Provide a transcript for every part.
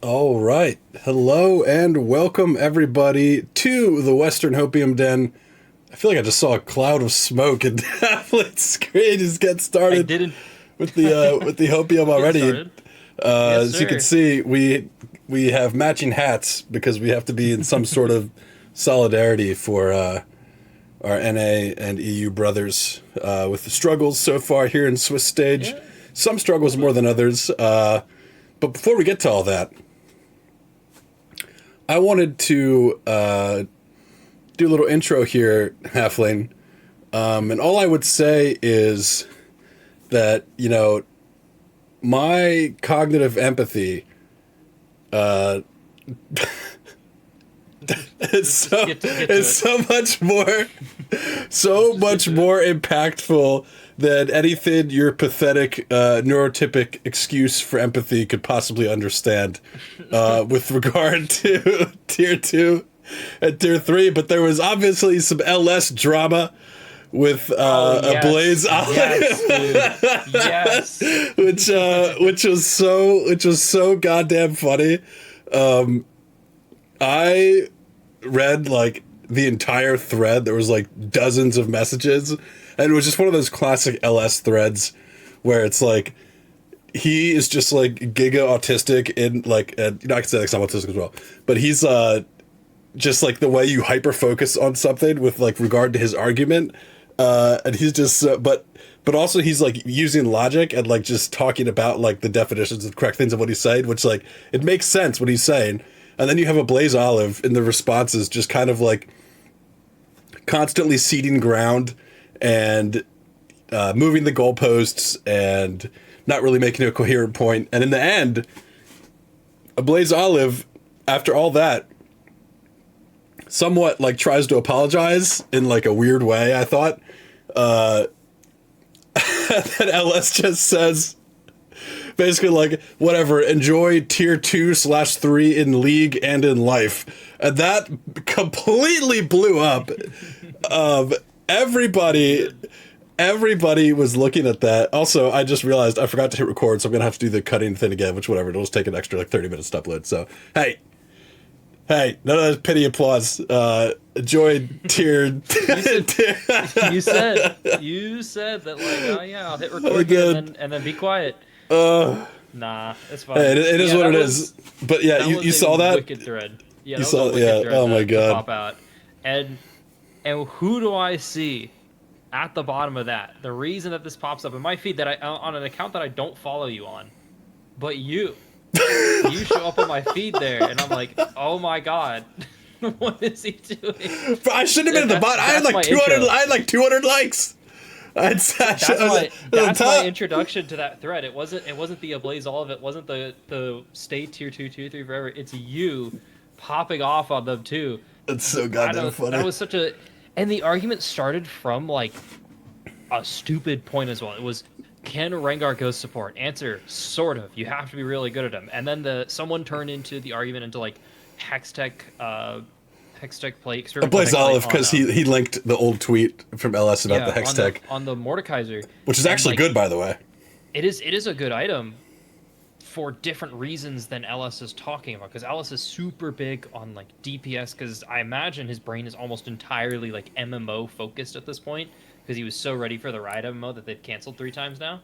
All right. Hello and welcome everybody to the Western Hopium Den. I feel like I just saw a cloud of smoke and let's great just get I started didn't with the Hopium get already. started. Yes, As you can sir. see, we have matching hats because we have to be in some sort of solidarity for our NA and EU brothers with the struggles so far here in Swiss stage. Yeah. Some struggles more than others. But before we get to all that, I wanted to do a little intro here, Halfling. And all I would say is that, my cognitive empathy is so, Get to is it. so much more, so much more impactful than anything your pathetic neurotypic excuse for empathy could possibly understand with regard to tier 2 and tier 3. But there was obviously some LS drama with a Blaze Olive, Yes, dude. Yes. which was so goddamn funny. I read like the entire thread. There was like dozens of messages, and it was just one of those classic LS threads where it's like he is just like giga autistic in like, and I can say like I'm autistic as well, but he's just like the way you hyper focus on something with like regard to his argument, and he's just but also he's like using logic and like just talking about like the definitions and correct things of what he's saying, which like it makes sense what he's saying. And then you have a Blaze Olive in the responses just kind of like constantly ceding ground and moving the goalposts and not really making a coherent point. And in the end, a Blaze Olive, after all that, somewhat like tries to apologize in like a weird way, I thought. That LS just says basically like, whatever, enjoy tier 2/3 in league and in life. And that completely blew up. Everybody was looking at that. Also, I just realized I forgot to hit record, so I'm gonna have to do the cutting thing again, which whatever, it'll just take an extra like 30 minutes to upload. So hey, none of that pity applause. Enjoy tier. You said that like, oh yeah, I'll hit record here and then be quiet. Nah, it's fine. Hey, it is Yeah, what it was, is. But yeah, that was you a saw that? wicked thread. Yeah, You that was a saw, wicked yeah. thread Oh my to god. pop out. And who do I see at the bottom of that? The reason that this pops up in my feed that I on an account that I don't follow you on, but you show up on my feed there, and I'm like, oh my god, what is he doing? But I shouldn't have been at the bottom. I had like 200. I had like 200 likes. That's my introduction to that thread. It wasn't the Ablaze Olive. It wasn't the stay tier 2, 2, 3 forever. It's you popping off on them too. It's so goddamn funny. That was such a, and the argument started from like a stupid point as well. It was, can Rengar ghost support? Answer, sort of. You have to be really good at him. And then someone turned into the argument into like Hextech play A experimental Blaze Hex play Olive because he linked the old tweet from LS about the Hex Tech, on the Mordekaiser, which is actually like, good, by the way. It is a good item for different reasons than Ellis is talking about, because Ellis is super big on like DPS, because I imagine his brain is almost entirely like MMO focused at this point, because he was so ready for the Riot MMO that they've canceled 3 times now.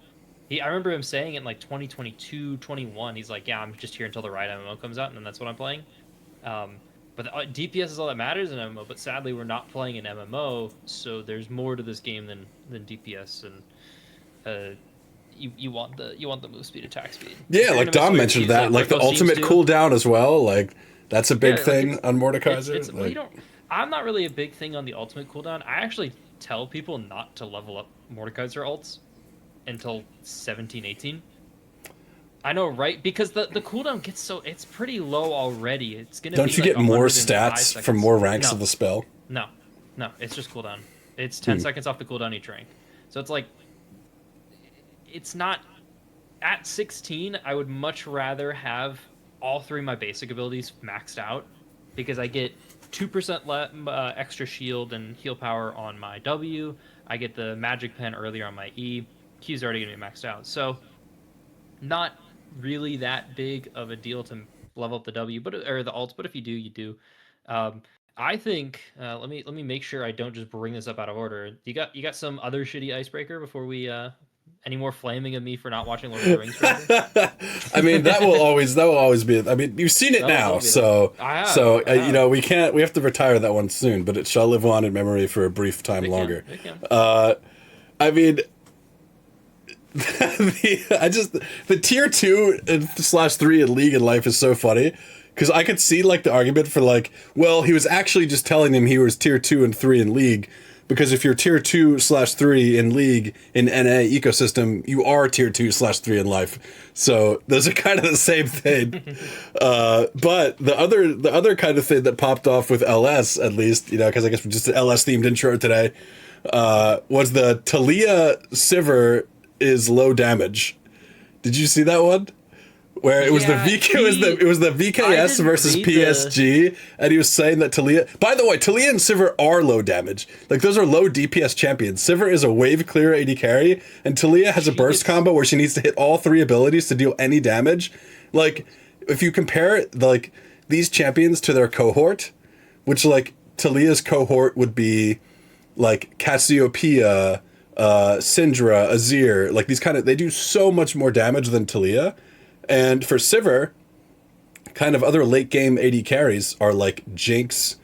I remember him saying in like 2022, 21, he's like, yeah, I'm just here until the Riot MMO comes out, and then that's what I'm playing. But DPS is all that matters in MMO, but sadly we're not playing an MMO, so there's more to this game than DPS, and you want the move speed, attack speed. Yeah, like Dom mentioned that, like the ultimate cooldown as well. Like that's a big thing on Mordekaiser. Well, I'm not really a big thing on the ultimate cooldown. I actually tell people not to level up Mordekaiser ults until 17, 18. I know, right? Because the cooldown gets so, it's pretty low already. It's gonna. Don't you get more stats from more ranks of the spell? No, it's just cooldown. It's 10 seconds off the cooldown each rank. So it's like, it's not at 16. I would much rather have all 3 of my basic abilities maxed out, because I get 2% extra shield and heal power on my W. I get the magic pen earlier on my E. Q's already gonna be maxed out, so not really that big of a deal to level up the W, or the alts. But if you do, you do. I think let me make sure I don't just bring this up out of order. You got some other shitty icebreaker before we any more flaming of me for not watching Lord of the Rings forever? I mean, that will always be. I mean, you've seen it now, so I have, you know, we have to retire that one soon, but it shall live on in memory for a brief time longer. It can. I mean, the tier 2/3 in League and Life is so funny. Because I could see, like, the argument for, like, well, he was actually just telling him he was tier 2 and 3 in League. Because if you're tier 2/3 in League in NA ecosystem, you are tier 2/3 in Life. So those are kind of the same thing. But the other kind of thing that popped off with LS, at least, you know, because I guess we're just an LS themed intro today, was the Talia Sivir is low damage. Did you see that one? Where it was the VKS versus PSG, and he was saying that Talia. By the way, Talia and Sivir are low damage. Like, those are low DPS champions. Sivir is a wave clear AD carry, and Talia has a burst combo where she needs to hit all 3 abilities to deal any damage. Like, if you compare like these champions to their cohort, which, like, Talia's cohort would be like Cassiopeia, Syndra, Azir, like these they do so much more damage than Talia. And for Sivir, kind of other late game AD carries are like Jinx,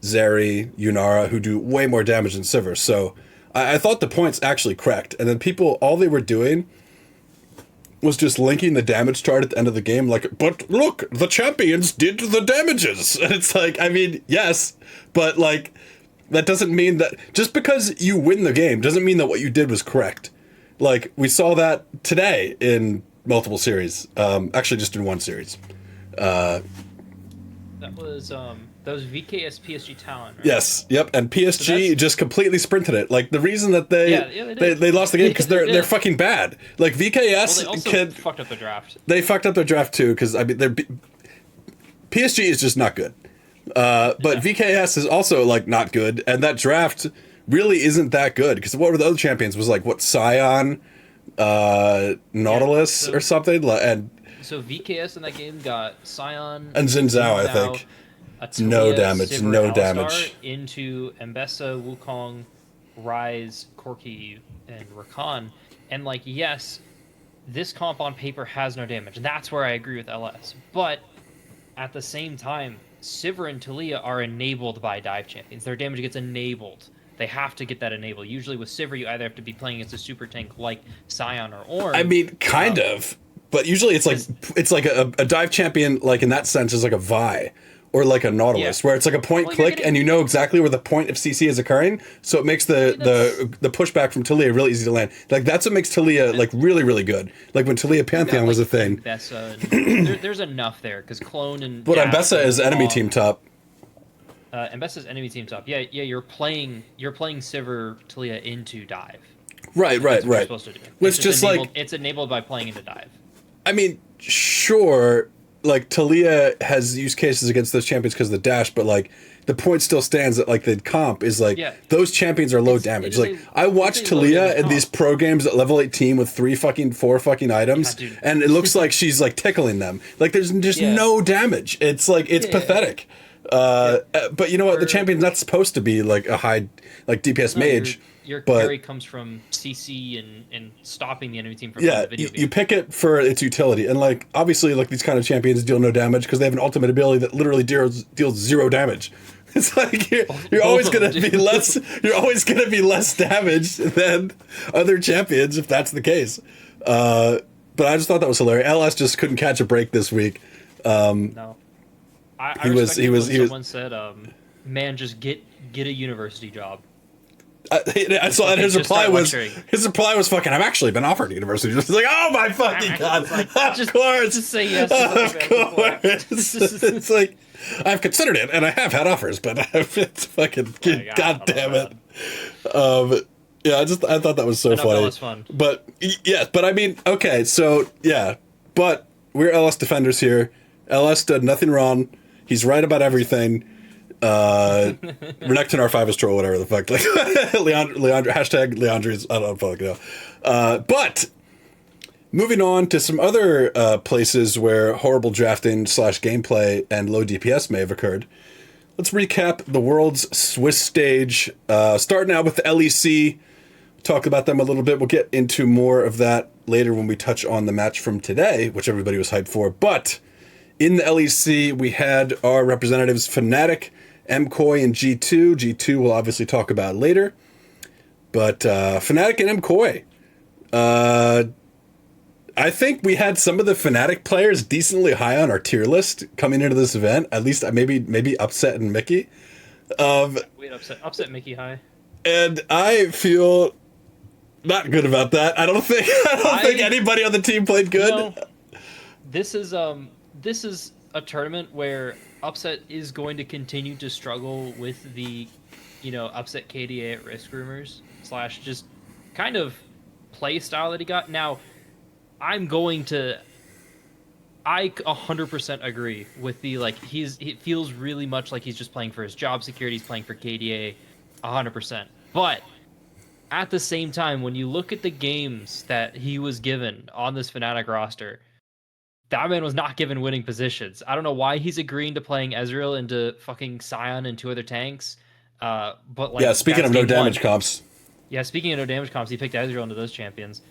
Zeri, Yunara, who do way more damage than Sivir. So I thought the points actually cracked. And then people, all they were doing was just linking the damage chart at the end of the game, like, but look, the champions did the damages. And it's like, I mean, yes, but like, that doesn't mean that just because you win the game doesn't mean that what you did was correct. Like, we saw that today in multiple series, actually just in one series. That was VKS PSG talent, right? Yes, yep, and PSG just completely sprinted it. Like, the reason that they lost the game because they're fucking bad. Like, VKS well, they also fucked up their draft. They fucked up their draft too, because I mean, PSG is just not good. But VKS is also like not good, and that draft really isn't that good. Because what were the other champions? Was like what, Scion, Nautilus or something, and so VKS in that game got Scion and Xin Zhao, I think. Atalia, no damage, Sivir, no Alistar damage. Into Mbessa, Wukong, Ryze, Corki, and Rakan. And like, yes, this comp on paper has no damage. That's where I agree with LS. But at the same time, Sivir and Talia are enabled by dive champions. Their damage gets enabled. They have to get that enabled. Usually with Sivir, you either have to be playing against a super tank like Scion or Ornn. I mean, kind of. But usually it's like a dive champion, like in that sense, is like a Vi. Or like a Nautilus, where it's like a point click, and you know exactly where the point of CC is occurring, so it makes the pushback from Talia really easy to land. Like, that's what makes Talia like really, really good. Like when Talia Pantheon was a thing. There's enough there because Clone and. But Mbessa is enemy team top. Mbessa's enemy team top. Yeah. You're playing Sivir Talia into dive. Right. That's what you're supposed to do. It's just like it's enabled by playing into dive. I mean, sure. Like, Talia has use cases against those champions because of the dash, but like the point still stands that like the comp is like those champions are low damage. Like, I watched Talia in these pro games at level 18 with 4 fucking items, and it looks like she's like tickling them. Like, there's just no damage. It's like it's pathetic. But you know what? The champion's not supposed to be like a high like DPS mage. Your carry comes from CC and stopping the enemy team from playing the video game. You pick it for its utility, and like obviously like these kind of champions deal no damage because they have an ultimate ability that literally deals 0 damage. It's like you're always gonna be less. You're always gonna be less damaged than other champions if that's the case. But I just thought that was hilarious. LS just couldn't catch a break this week. No, someone said, "Man, just get a university job." I saw that his reply was fucking, I've actually been offered university. It's like, oh my fucking god, like, of course, just say yes. Of course, it's like I've considered it and I have had offers, but it's fucking god damn it. Yeah, I thought that was so funny. That was fun. But I mean, okay, so but we're LS defenders here. LS did nothing wrong. He's right about everything. Renekton R5 is troll, whatever the fuck. Like, Leandre, hashtag Leandre's, I don't fucking know. But Moving on to some other places where horrible drafting / gameplay and low DPS may have occurred. Let's recap the world's Swiss stage. Starting out with the LEC. Talk about them a little bit. We'll get into more of that later when we touch on the match from today, which everybody was hyped for. But in the LEC, we had our representatives Fnatic, MCoy, and G2. G2 we'll obviously talk about later. But Fnatic and MCoy. I think we had some of the Fnatic players decently high on our tier list coming into this event. At least maybe Upset and Mickey. Wait, upset Mickey high. And I feel not good about that. I don't think anybody on the team played good. No, this is a tournament where Upset is going to continue to struggle with the, Upset KDA at risk rumors / just kind of play style that he got. Now, I 100% agree with the, it feels really much like he's just playing for his job security. He's playing for KDA 100%. But at the same time, when you look at the games that he was given on this Fnatic roster, that man was not given winning positions. I don't know why he's agreeing to playing Ezreal into fucking Sion and 2 other tanks. Speaking of no damage comps. Yeah, speaking of no damage comps, he picked Ezreal into those champions.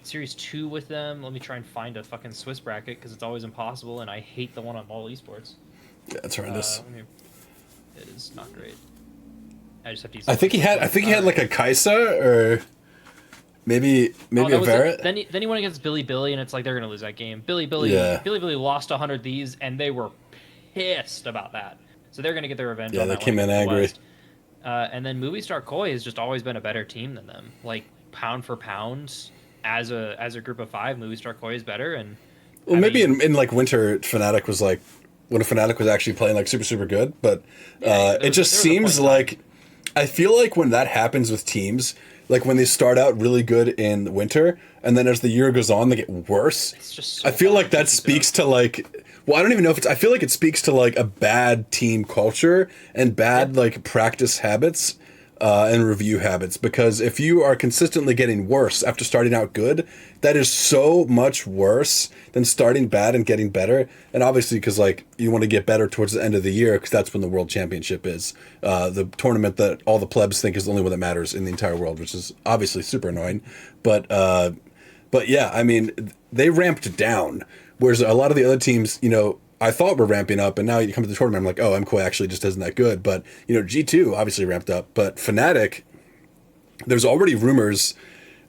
Series 2 with them. Let me try and find a fucking Swiss bracket because it's always impossible, and I hate the one on All Esports. Yeah, it's horrendous. It is not great. I just have to use. I think he had like a Kaisa or maybe a Varret. Then he went against Billy, and it's like they're gonna lose that game. Billy lost 100 of these, and they were pissed about that. So they're gonna get their revenge. Yeah, they came in angry. And then Movistar Koi has just always been a better team than them. Like pound for pound, as a group of 5, Movistar Koi is better. And maybe in like winter, Fnatic was like when a Fnatic was actually playing like super super good. But it just seems like. I feel like when that happens with teams, like when they start out really good in the winter, and then as the year goes on, they get worse. It's just so I feel like that speaks to like, well, I don't even know if it's, I feel like it speaks to like a bad team culture and bad like practice habits and review habits. Because if you are consistently getting worse after starting out good, that is so much worse than starting bad and getting better. And obviously, because like you want to get better towards the end of the year, because that's when the World Championship is, the tournament that all the plebs think is the only one that matters in the entire world, which is obviously super annoying. But yeah, I mean, they ramped down, whereas a lot of the other teams, I thought were ramping up, and now you come to the tournament, I'm like, oh, MCoy actually just isn't that good. But, G2 obviously ramped up. But Fnatic, there's already rumors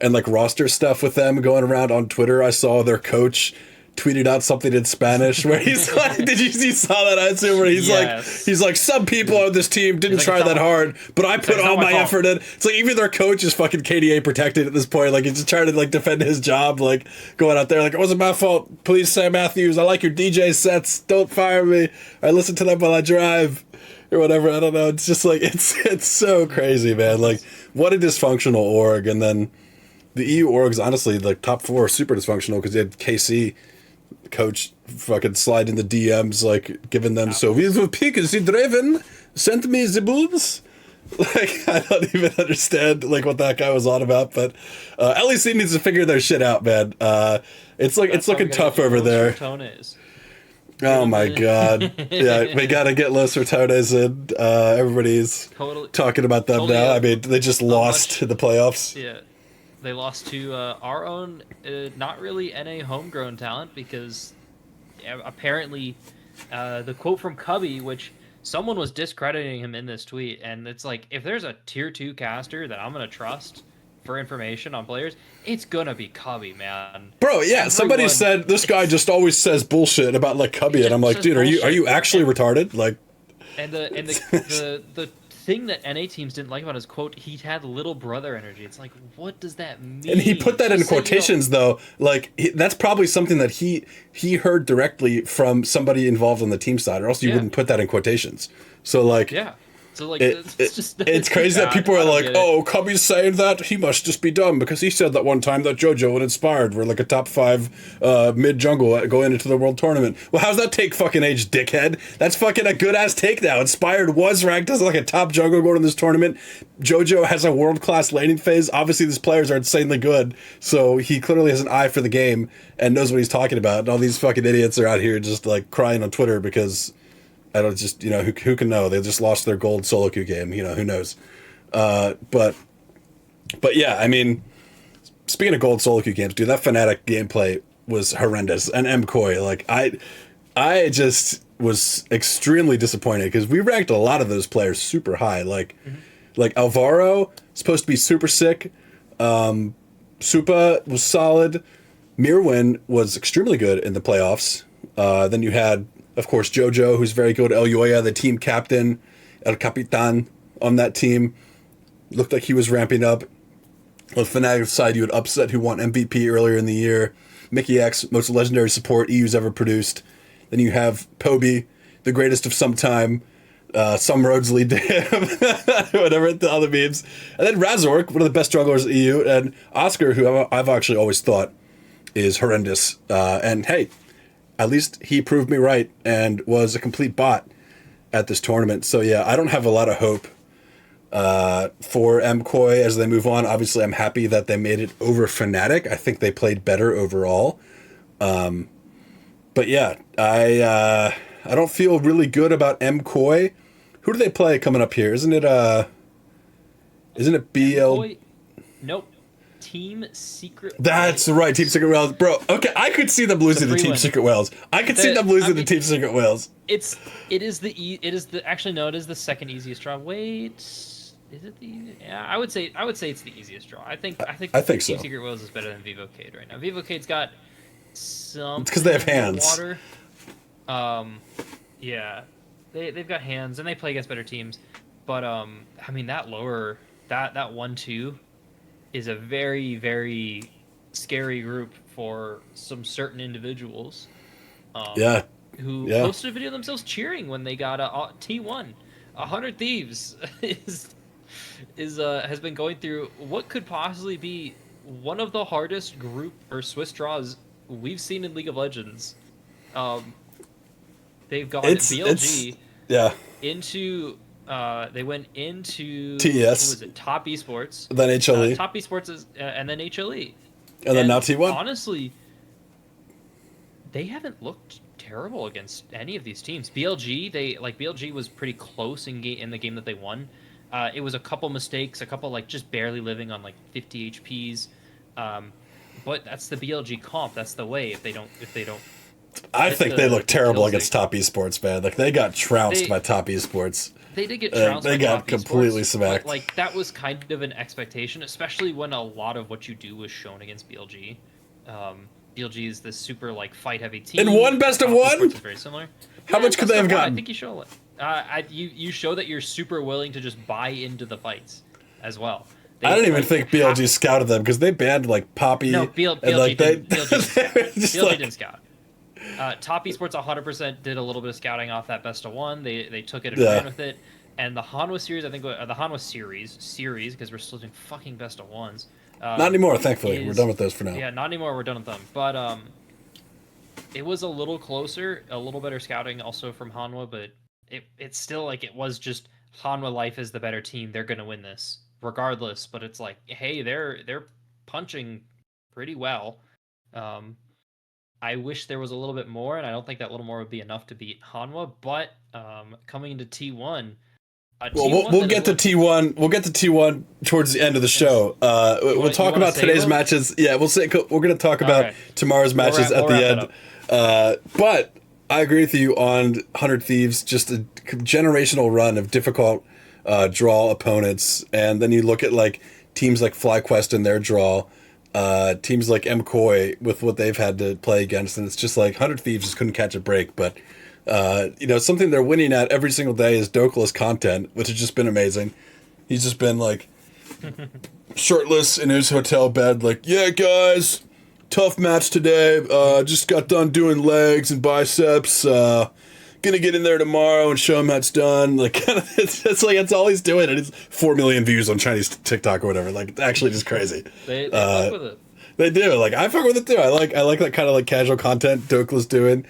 and like roster stuff with them going around on Twitter. I saw their coach tweeted out something in Spanish where he's like, you saw that? I assume where he's like, some people on this team didn't try that hard, but I put all my effort in. It's like even their coach is fucking KDA protected at this point. Like he's just trying to like defend his job, like going out there like, it wasn't my fault. Please, Sam Matthews, I like your DJ sets. Don't fire me. I listen to them while I drive or whatever. I don't know. It's just like, it's so crazy, man. Like what a dysfunctional org. And then the EU orgs, honestly, like top 4 are super dysfunctional because they had KC coach fucking slide in the DMs, like giving them, so we will pick the Draven, send me the boobs. Like, I don't even understand like what that guy was on about, but LEC needs to figure their shit out, man. It's looking tough over there. Oh my god. Yeah, we gotta get Los Ratones in. Everybody's talking about them now. I mean, they just lost the playoffs. Yeah. They lost to our own, not really NA homegrown talent, because apparently the quote from Cubby, which someone was discrediting him in this tweet, and it's like, if there's a tier 2 caster that I'm going to trust for information on players, it's going to be Cubby, man. Bro, yeah, somebody said this guy just always says bullshit about like Cubby, and I'm like, dude, are you actually retarded? Like, and the thing that NA teams didn't like about his quote, he had little brother energy. It's like, what does that mean? And he put that in quotations, though. Like, that's probably something that he heard directly from somebody involved on the team side, or else you wouldn't put that in quotations. So, like, So like, it's crazy that people are like, oh, Cubby's saying that, he must just be dumb because he said that one time that JoJo and Inspired were like a top 5 mid jungle going into the world tournament. Well, how's that take fucking age, dickhead? That's fucking a good ass take now. Inspired was ranked as like a top jungle going to this tournament. JoJo has a world class laning phase. Obviously, these players are insanely good, so he clearly has an eye for the game and knows what he's talking about. And all these fucking idiots are out here just like crying on Twitter because. I don't just, who can know? They just lost their gold solo queue game. Who knows? But yeah, I mean, speaking of gold solo queue games, dude, that Fnatic gameplay was horrendous. And MKOI, like, I just was extremely disappointed because we ranked a lot of those players super high. Like, like Alvaro supposed to be super sick. Supa was solid. Mirwin was extremely good in the playoffs. Then you had, of course, JoJo, who's very good. El Yoya, the team captain, El Capitan on that team. Looked like he was ramping up. On the Fnatic side, you had Upset, who won MVP earlier in the year. Mickey X, most legendary support EU's ever produced. Then you have Poby, the greatest of some time. Some roads lead to him. Whatever the other memes. And then Razork, one of the best jugglers in the EU. And Oscar, who I've actually always thought is horrendous. And hey, at least he proved me right and was a complete bot at this tournament. So yeah, I don't have a lot of hope for MKOI as they move on. Obviously, I'm happy that they made it over Fnatic. I think they played better overall. But yeah, I don't feel really good about MKOI. Who do they play coming up here? Isn't it BL? Nope. Team Secret. That's right, Team Secret Wales, bro. Okay, I could see them losing to Team Secret Wales. I could see them losing to Team Secret Wales. It is the second easiest draw. Wait, is it the? Yeah, I would say it's the easiest draw. I think so. Team Secret Wales is better than Vivocade right now. Vivocade's got some. It's because they have hands. Water. Yeah, they've got hands and they play against better teams, but I mean that 1-2. Is a very, very scary group for some certain individuals. Who posted a video of themselves cheering when they got a T1. 100 Thieves has been going through what could possibly be one of the hardest group or Swiss draws we've seen in League of Legends. They've gone BLG into. They went into TES. Who was it? Top Esports. Then HLE. Top Esports is, and then HLE. And then now T1. Honestly, they haven't looked terrible against any of these teams. BLG, BLG was pretty close in the game that they won. It was a couple mistakes, a couple just barely living on 50 HPs. But that's the BLG comp. That's the way. If they don't. I think they look terrible against Top Esports, man. Like they got trounced by Top Esports. They did get trounced. They got completely smacked. That was kind of an expectation, especially when a lot of what you do was shown against BLG. BLG is this super fight heavy team. In one best of one. Is very similar. How much could they have gotten? I think you show you show that you're super willing to just buy into the fights as well. I don't even think BLG scouted them because they banned Poppy. No, BLG didn't scout. Top Esports 100% did a little bit of scouting off that best of one. They took it and ran with it. And the Hanwha series, I think the Hanwha series because we're still doing fucking best of ones. Not anymore, thankfully. We're done with those for now. Yeah, not anymore. We're done with them. But it was a little closer, a little better scouting also from Hanwha, but it's still it was just Hanwha Life is the better team. They're gonna win this regardless. But it's hey, they're punching pretty well. I wish there was a little bit more, and I don't think that little more would be enough to beat Hanwha. But coming into T1, we'll get to T1. We'll get to T1 towards the end of the show. We'll talk about today's matches. Yeah, we're going to talk about tomorrow's matches at the end. But I agree with you on 100 Thieves. Just a generational run of difficult draw opponents, and then you look at teams like FlyQuest and their draw. Teams like MKOI with what they've had to play against, and it's just 100 Thieves just couldn't catch a break. But something they're winning at every single day is Dokal's content, which has just been amazing. He's just been shirtless in his hotel bed, yeah guys, tough match today. Just got done doing legs and biceps. gonna get in there tomorrow and show him how it's done. Like, it's like, it's all he's doing, and it's 4 million views on Chinese TikTok or whatever. Like, it's actually just crazy. They fuck with it. They do. Like, I fuck with it too. I like that kind of like casual content Dokle's doing.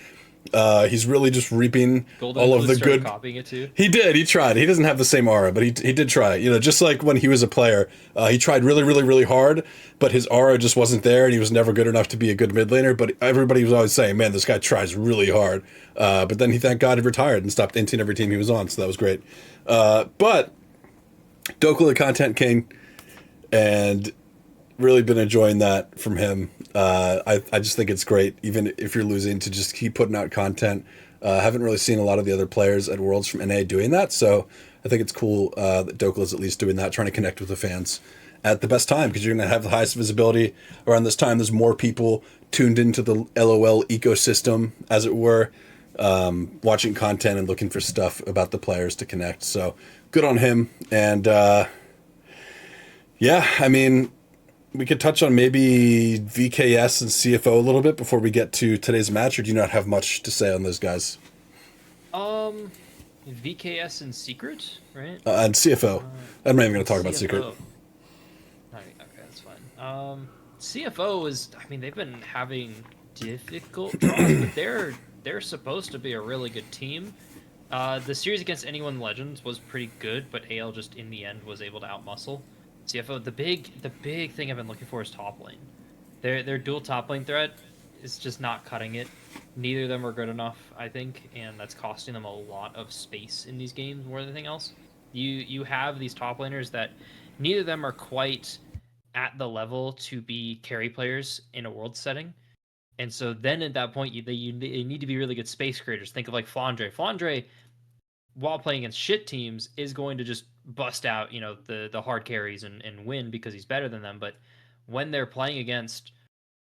He's really just reaping all of the good. Copying it too. He did. He tried. He doesn't have the same aura, but he did try. You know, just like when he was a player, he tried really, really, really hard, but his aura just wasn't there, and he was never good enough to be a good mid laner. But everybody was always saying, "Man, this guy tries really hard." But then thank God, he retired and stopped inting every team he was on, so that was great. But Dokle, the content king, and really been enjoying that from him. I just think it's great, even if you're losing, to just keep putting out content. Haven't really seen a lot of the other players at Worlds from NA doing that, so I think it's cool that Dokle is at least doing that, trying to connect with the fans at the best time, because you're going to have the highest visibility around this time. There's more people tuned into the LOL ecosystem, as it were, watching content and looking for stuff about the players to connect. So good on him. And yeah, I mean, we could touch on maybe VKS and CFO a little bit before we get to today's match, or do you not have much to say on those guys? VKS and Secret, right? And CFO. I'm not even going to talk about Secret. Okay, that's fine. CFO is, I mean, they've been having difficult draws, but they're supposed to be a really good team. The series against Anyone Legends was pretty good, but AL just in the end was able to outmuscle CFO. The big thing I've been looking for is top lane. Their dual top lane threat is just not cutting it. Neither of them are good enough, I think, and that's costing them a lot of space in these games more than anything else. You have these top laners that neither of them are quite at the level to be carry players in a world setting. And so then at that point, they need to be really good space creators. Think of like Flandre. Flandre, while playing against shit teams, is going to just bust out, you know, the hard carries and win because he's better than them. But when they're playing against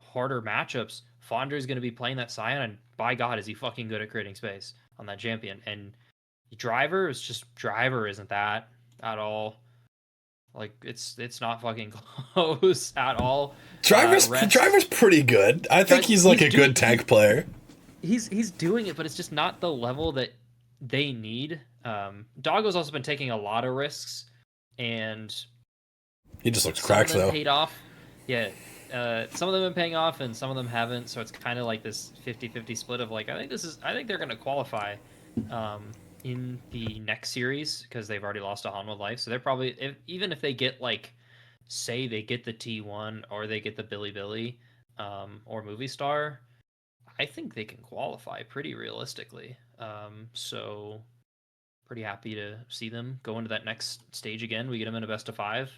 harder matchups, Flandre is going to be playing that Scion, and by God, is he fucking good at creating space on that champion. And Driver isn't that at all. Like, it's not fucking close at all. Driver's pretty good. I think he's a good tank player. He's doing it, but it's just not the level that they need. Doggo's also been taking a lot of risks, and he just looks cracked though. Paid off. Yeah. Some of them have been paying off and some of them haven't, so it's kind of like this 50-50 split of like, I think they're going to qualify in the next series because they've already lost a Hanwha Life, so they're probably, even if they get like, say they get the T1 or they get the Billy or Movie Star, I think they can qualify pretty realistically. So pretty happy to see them go into that next stage again. We get them in a best of 5,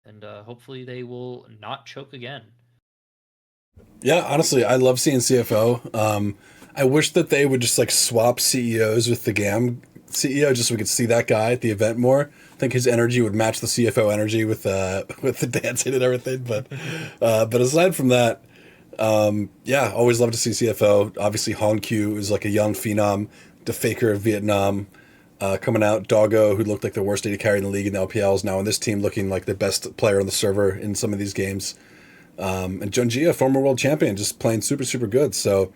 and hopefully they will not choke again. Yeah, honestly, I love seeing CFO. I wish that they would just like swap CEOs with the GAM CEO, just so we could see that guy at the event more. I think his energy would match the CFO energy with the dancing and everything. But aside from that, yeah, always love to see CFO. Obviously, Hong Q is like a young phenom, the faker of Vietnam, coming out. Doggo, who looked like the worst AD carry in the league in the LPL, is now in this team looking like the best player on the server in some of these games. And Junjia, former world champion, just playing super, super good. So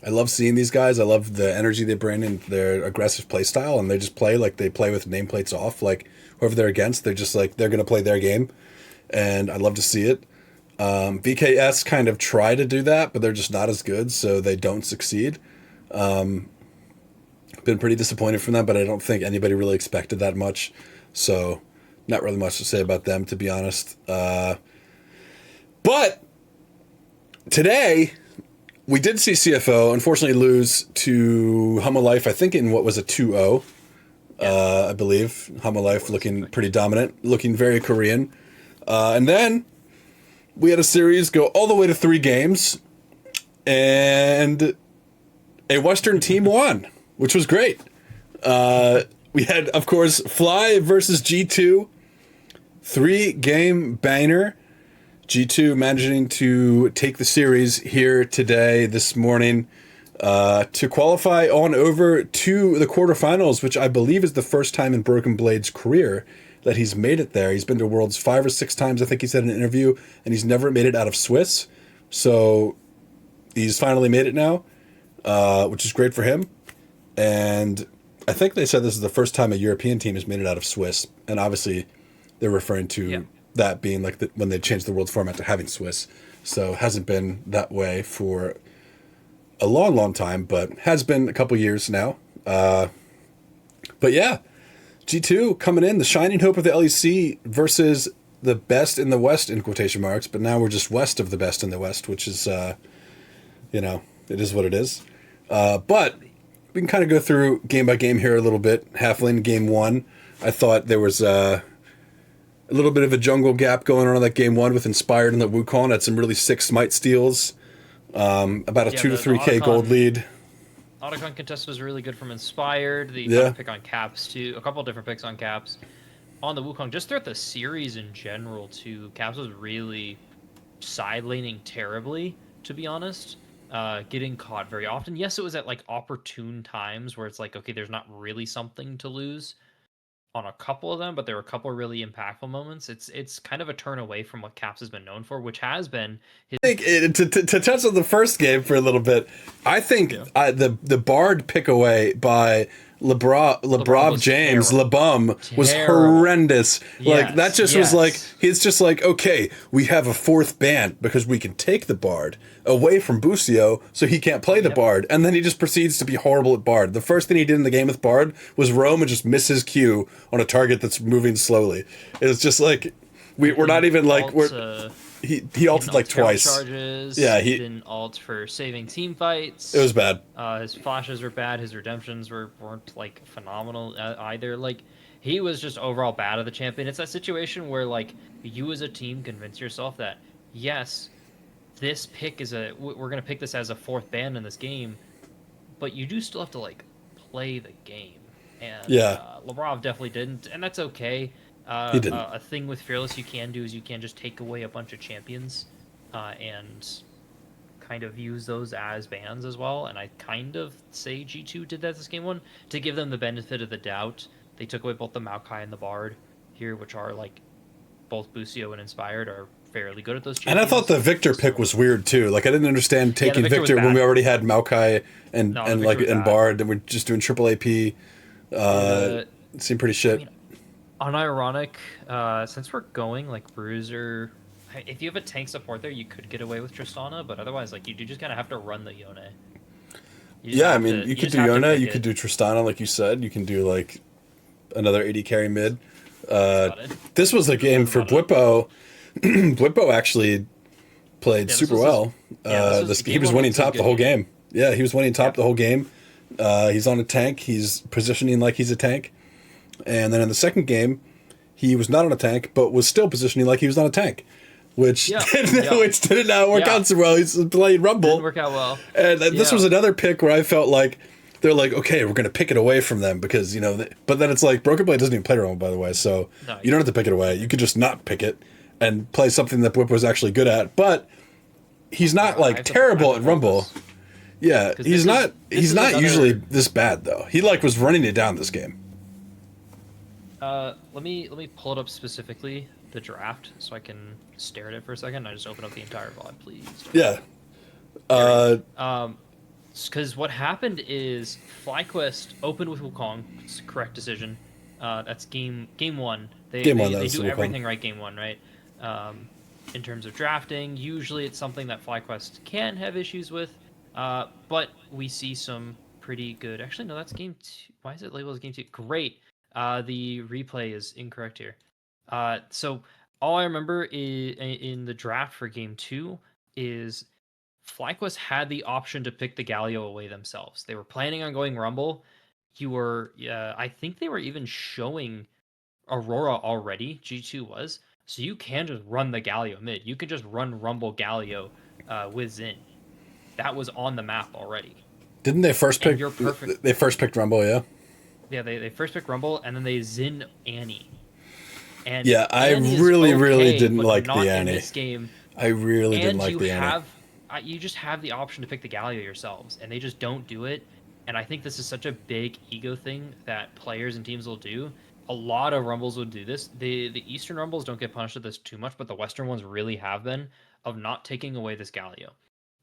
I love seeing these guys. I love the energy they bring and their aggressive play style, and they just play like they play with nameplates off. Like whoever they're against, they're just like they're going to play their game, and I love to see it. VKS kind of try to do that, but they're just not as good, so they don't succeed. Been pretty disappointed from them, but I don't think anybody really expected that much. So not really much to say about them, to be honest. But today, we did see CFO unfortunately lose to Hanwha Life, I think in what was a 2-0, I believe. Hanwha Life looking pretty dominant, looking very Korean. And then we had a series go all the way to 3 games, and a Western team won, which was great. We had, of course, Fly versus G2, 3-game banger. G2 managing to take the series here today, this morning, to qualify on over to the quarterfinals, which I believe is the first time in Broken Blade's career that he's made it there. He's been to Worlds 5 or 6 times, I think he said in an interview, and he's never made it out of Swiss. So he's finally made it now, which is great for him. And I think they said this is the first time a European team has made it out of Swiss, and obviously they're referring Yeah. to that being like when they changed the world's format to having Swiss. So it hasn't been that way for a long, long time, but has been a couple years now. But yeah, G2 coming in, the shining hope of the LEC versus the best in the West in quotation marks, but now we're just west of the best in the West, which is, you know, it is what it is. But we can kind of go through game by game here a little bit. Halfling game one, I thought there was a little bit of a jungle gap going on in that game one with Inspired and the Wukong. Had some really sick smite steals. About a 2 to 3K gold lead. Otacon contest was really good from Inspired. The pick on Caps too. A couple of different picks on Caps. On the Wukong, just throughout the series in general too, Caps was really side laning terribly, to be honest. Getting caught very often. Yes, it was at like opportune times where it's like, okay, there's not really something to lose on a couple of them, but there were a couple of really impactful moments. It's kind of a turn away from what Caps has been known for, which has been his. I think to touch on the first game for a little bit, I think the Bard pick away by LeBron James LeBum was horrendous. Yes, like that just was like he's just like, okay, we have a fourth band because we can take the Bard away from Busio so he can't play the Bard, and then he just proceeds to be horrible at Bard. The first thing he did in the game with Bard was roam and just miss his Q on a target that's moving slowly. It's just like we're not even like he ulted like twice. Charges. Yeah, he didn't ult for saving team fights. It was bad. His flashes were bad. His redemptions weren't like phenomenal either. Like he was just overall bad at the champion. It's that situation where like you as a team convince yourself that yes, this pick is we're gonna pick this as a fourth ban in this game, but you do still have to like play the game. And Labrov definitely didn't, and that's okay. He didn't. A thing with Fearless you can do is you can just take away a bunch of champions and kind of use those as bans as well. And I kind of say G2 did that this game one to give them the benefit of the doubt. They took away both the Maokai and the Bard here, which are like both Busio and Inspired are fairly good at those champions. And I thought the Victor pick was weird too. Like I didn't understand taking Victor when we already had Maokai and Bard, and we're just doing triple AP. It seemed pretty shit. I mean, unironic, since we're going like Bruiser, if you have a tank support there, you could get away with Tristana, but otherwise, like you do just kind of have to run the Yone. I mean, you could do Yone, you could do Tristana, like you said. You can do like another AD carry mid. This was a game for Blippo. Blippo actually played super well. He was winning top the whole game. Yeah, he was winning top the whole game. He's on a tank. He's positioning like he's a tank. And then in the second game, he was not on a tank, but was still positioning like he was on a tank, which did not work out so well. He's playing Rumble. Didn't work out well. And this was another pick where I felt like they're like, okay, we're going to pick it away from them because, you know, but then it's like Broken Blade doesn't even play Rumble, by the way, so you don't have to pick it away. You could just not pick it and play something that Whip was actually good at, but he's not like terrible at Rumble. Yeah, he's not usually this bad though. He like was running it down this game. Let me pull it up specifically, the draft, so I can stare at it for a second. I just open up the entire VOD, please. Yeah. Because what happened is FlyQuest opened with Wukong. It's a correct decision. That's game one. They do everything right game one, right? In terms of drafting, usually it's something that FlyQuest can have issues with, but we see some pretty good. Actually, no, that's game two. Why is it labeled as game two? Great. The replay is incorrect here. So all I remember in the draft for game two is FlyQuest had the option to pick the Galio away themselves. They were planning on going Rumble. I think they were even showing Aurora already. G2 was. So you can just run the Galio mid. You can just run Rumble Galio with Xin. That was on the map already. Didn't they first pick? They first picked Rumble, yeah. Yeah, they first picked Rumble, and then they Xin Annie. And I really didn't like the Annie. In this game. I really didn't like the Annie. You just have the option to pick the Galio yourselves, and they just don't do it. And I think this is such a big ego thing that players and teams will do. A lot of Rumbles would do this. The Eastern Rumbles don't get punished at this too much, but the Western ones really have been, of not taking away this Galio.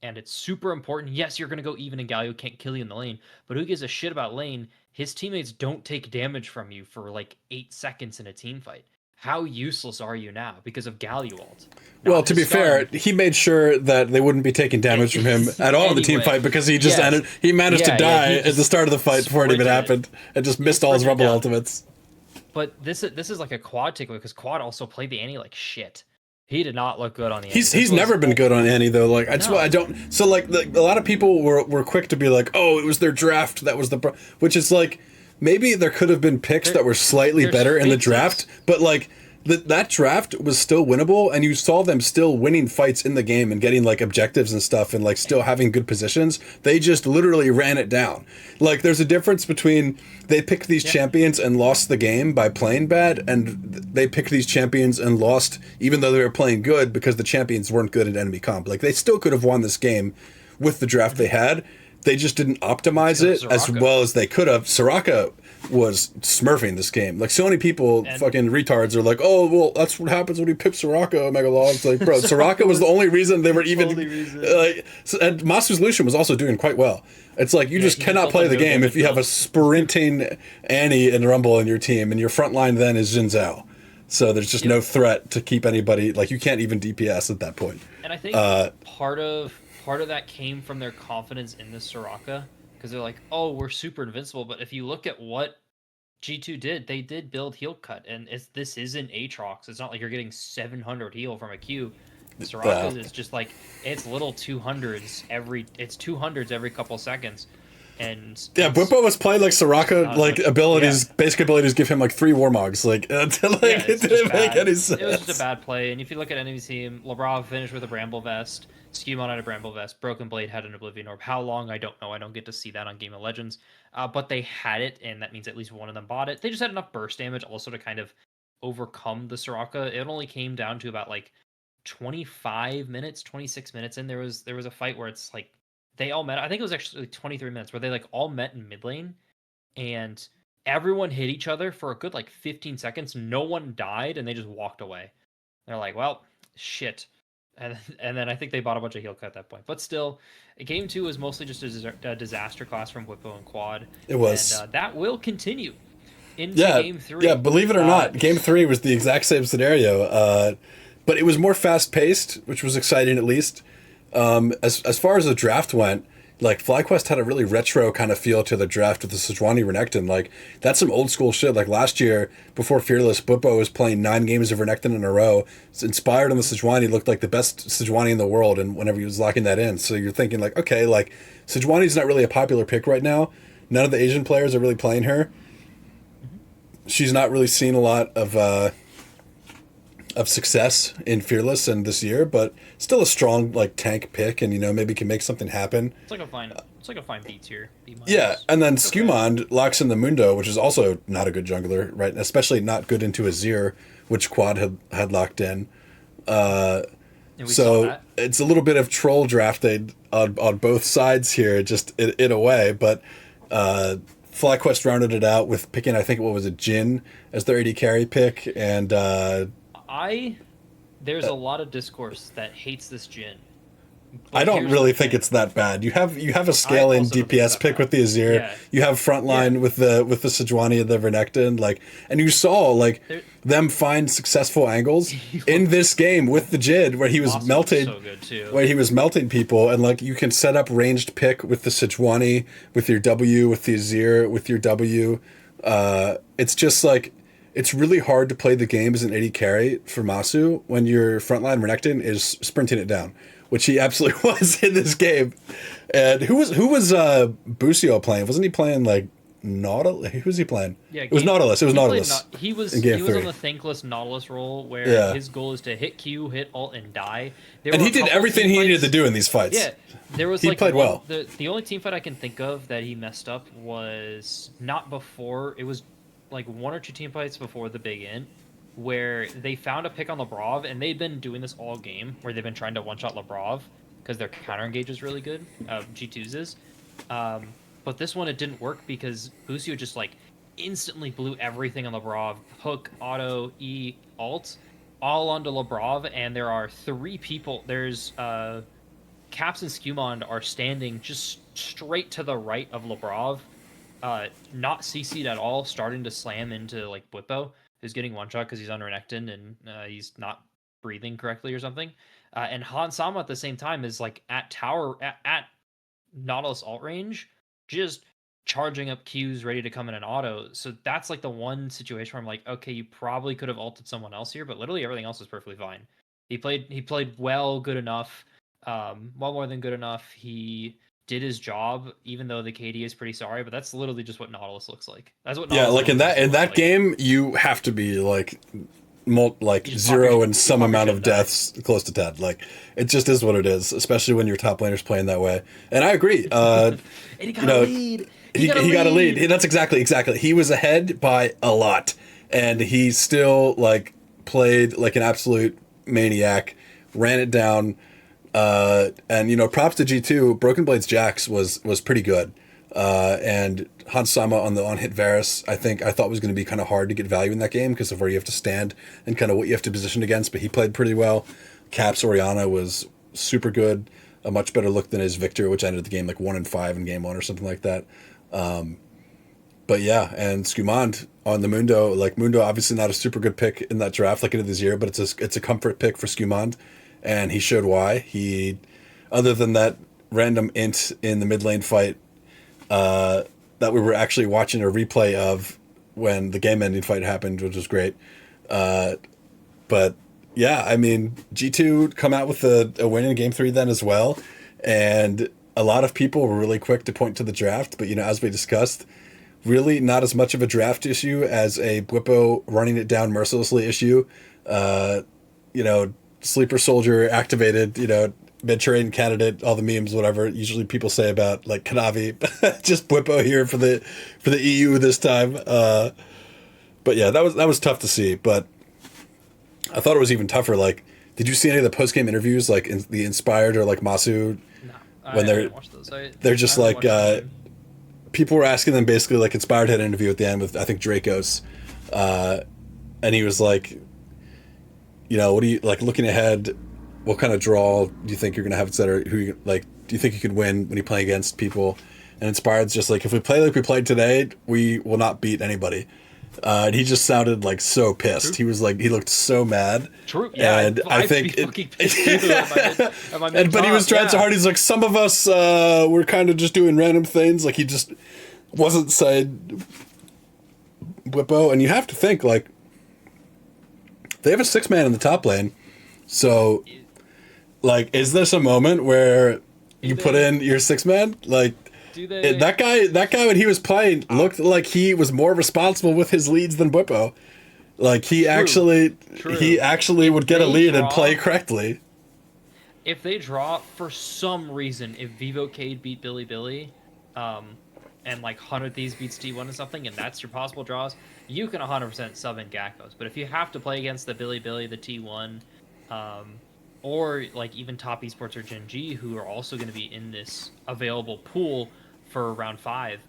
and it's super important. Yes, you're gonna go even, and Galio can't kill you in the lane, but who gives a shit about lane? His teammates don't take damage from you for like 8 seconds in a team fight. How useless are you now because of Galio ult? Well, Not to his be fair, stun. he made sure that they wouldn't be taking damage from him at all in the team Anyway, fight because he just yes. he managed to Yeah, die he at the just start of the fight before it even sprinted. happened and just He missed all his sprinted Rumble down. ultimates. But this is like a Quad takeaway because Quad also played the Annie like shit. He did not look good on the Annie. He's never been good on Annie though. Like I don't. So like a lot of people were quick to be like, oh, it was their draft that was which is like maybe there could have been picks that were slightly better in the draft, but like. That draft was still winnable, and you saw them still winning fights in the game and getting like objectives and stuff, and like still having good positions. They just literally ran it down. Like there's a difference between they picked these champions and lost the game by playing bad, and they picked these champions and lost even though they were playing good because the champions weren't good at enemy comp. Like they still could have won this game with the draft they had. They just didn't optimize it as well as they could have. Soraka was smurfing this game. Like so many people, fucking retards, are like, "Oh, well, that's what happens when you pick Soraka." Megalaw. It's like, bro, Soraka was the only reason they were even like. And Masu's Lucian was also doing quite well. It's like you just cannot play the game if you have a sprinting Annie and Rumble in your team, and your front line then is Jin Zhao. So there's just no threat to keep anybody. Like you can't even DPS at that point. And I think part of that came from their confidence in the Soraka, because they're like, oh, we're super invincible. But if you look at what G2 did, they did build heal cut, and this isn't Aatrox. It's not like you're getting 700 heal from a Q. Soraka is just like it's little 200s every couple seconds. And Bwipo was playing like Soraka, like abilities, basic abilities give him like 3 Warmogs. Like, it didn't make any sense. It was just a bad play. And if you look at enemy team, Labrov finished with a Bramble Vest, Skewmon had a Bramble Vest, Broken Blade had an Oblivion Orb. How long, I don't know. I don't get to see that on Game of Legends. But they had it, and that means at least one of them bought it. They just had enough burst damage also to kind of overcome the Soraka. It only came down to about like 25 minutes, 26 minutes in. There was a fight where it's like they all met. I think it was actually 23 minutes where they like all met in mid lane, and everyone hit each other for a good like 15 seconds. No one died, and they just walked away. They're like, well, shit. And then I think they bought a bunch of heal cut at that point. But still, game 2 was mostly just a disaster class from Bwipo and Quad. It was. And that will continue into game 3. Yeah, believe it or not, game 3 was the exact same scenario. But it was more fast-paced, which was exciting at least. As far as the draft went, like FlyQuest had a really retro kind of feel to the draft with the Sejuani Renekton. Like that's some old school shit. Like last year, before Fearless, Bwipo was playing 9 games of Renekton in a row. It's inspired on the Sejuani, looked like the best Sejuani in the world, and whenever he was locking that in. So you're thinking like, okay, like Sejuani's not really a popular pick right now. None of the Asian players are really playing her. She's not really seen a lot of success in Fearless and this year, but still a strong like tank pick, and maybe can make something happen. It's like a fine B tier. B-. Yeah, and then Skewmon locks in the Mundo, which is also not a good jungler, right? Especially not good into Azir, which Quad had locked in. So it's a little bit of troll drafting on both sides here, just in a way, but FlyQuest rounded it out with picking, I think, what was it, Jin as their AD carry pick, and there's a lot of discourse that hates this Jin. I don't really think it's that bad. You have a scale-in DPS pick with the Azir. Yeah. You have frontline with the Sejuani and the Renekton, and you saw them find successful angles in this game with the Jid where he was melting, where he was melting people, and you can set up ranged pick with the Sejuani, with your W, with the Azir, with your W. It's just it's really hard to play the game as an AD carry for Masu when your frontline Renekton is sprinting it down, which he absolutely was in this game. And who was Busio playing? Wasn't he playing Nautilus? Who was he playing? Yeah, it was Nautilus. It was Nautilus. He was on the thankless Nautilus role where his goal is to hit Q, hit ult, and die. And he did everything he needed to do in these fights. Yeah, there was he played well. The only team fight I can think of that he messed up was not before. It was 1 or 2 team fights before the big int, where they found a pick on Labrov, and they'd been doing this all game, where they've been trying to one-shot Labrov, because their counter engage is really good, G2's is. But this one, it didn't work, because Busio just, instantly blew everything on Labrov. Hook, auto, E, alt, all onto Labrov, and there are 3 people. There's Caps and Skumond are standing just straight to the right of Labrov, not CC'd at all, starting to slam into like Bwipo, who's getting one shot because he's under an Ecton and he's not breathing correctly or something. And Han Sama at the same time is like at tower at Nautilus alt range, just charging up Qs ready to come in an auto. So that's like the one situation where I'm like, okay, you probably could have ulted someone else here, but literally everything else is perfectly fine. He played well, good enough, well more than good enough. He did his job, even though the KD is pretty sorry. But that's literally just what Nautilus looks like. That's what Yeah, Nautilus like in that like. game, you have to be like zero and some amount of deaths close to 10. Like it just is what it is, especially when your top laner's playing that way. And I agree. And he got a lead. He got a lead. That's exactly. He was ahead by a lot, and he still like played like an absolute maniac, ran it down. And props to G2. Broken Blades Jax was pretty good. And Han Sama on the on-hit Varus, I thought was going to be kind of hard to get value in that game because of where you have to stand and kind of what you have to position against, but he played pretty well. Caps Oriana was super good, a much better look than his Victor, which ended the game like 1-5 in game 1 or something like that. But yeah, and Skumond on the Mundo, like Mundo obviously not a super good pick in that draft like into this year, but it's a comfort pick for Skumond, and he showed why. He, other than that random int in the mid lane fight, that we were actually watching a replay of when the game-ending fight happened, which was great. But yeah, I mean, G2 come out with a win in Game 3 then as well, and a lot of people were really quick to point to the draft, but as we discussed, really not as much of a draft issue as a Bwipo running it down mercilessly issue. Sleeper Soldier activated, mid-terrain candidate, all the memes, whatever usually people say about like Kanavi, just Bwipo here for the EU this time. But yeah, that was tough to see. But I thought it was even tougher. Like, did you see any of the post-game interviews, like in the Inspired or like Masu? No, when they're just like people were asking them basically like Inspired had an interview at the end with I think Dracos, and he was like, what do you like looking ahead? What kind of draw do you think you're gonna have, etc.? Do you think you could win when you play against people? And Inspired's just like, if we play like we played today, we will not beat anybody. And he just sounded like so pissed. True. He was like, he looked so mad. True. Yeah. And I think but he was trying so hard. He's like, some of us were kind of just doing random things. Like he just wasn't saying Bwipo. And you have to think like they have a 6-man in the top lane. So like, is this a moment where you put in your 6-man? Like, that guy when he was playing looked like he was more responsible with his leads than Bwipo. Like he actually would get a lead and play correctly. If they draw for some reason, if Vivocade beat Billy, and like 100 Thieves beats T1 or something, and that's your possible draws, you can 100% sub in Gakkos. But if you have to play against the Billy, the T1, or like even top esports or Gen G, who are also going to be in this available pool for round 5,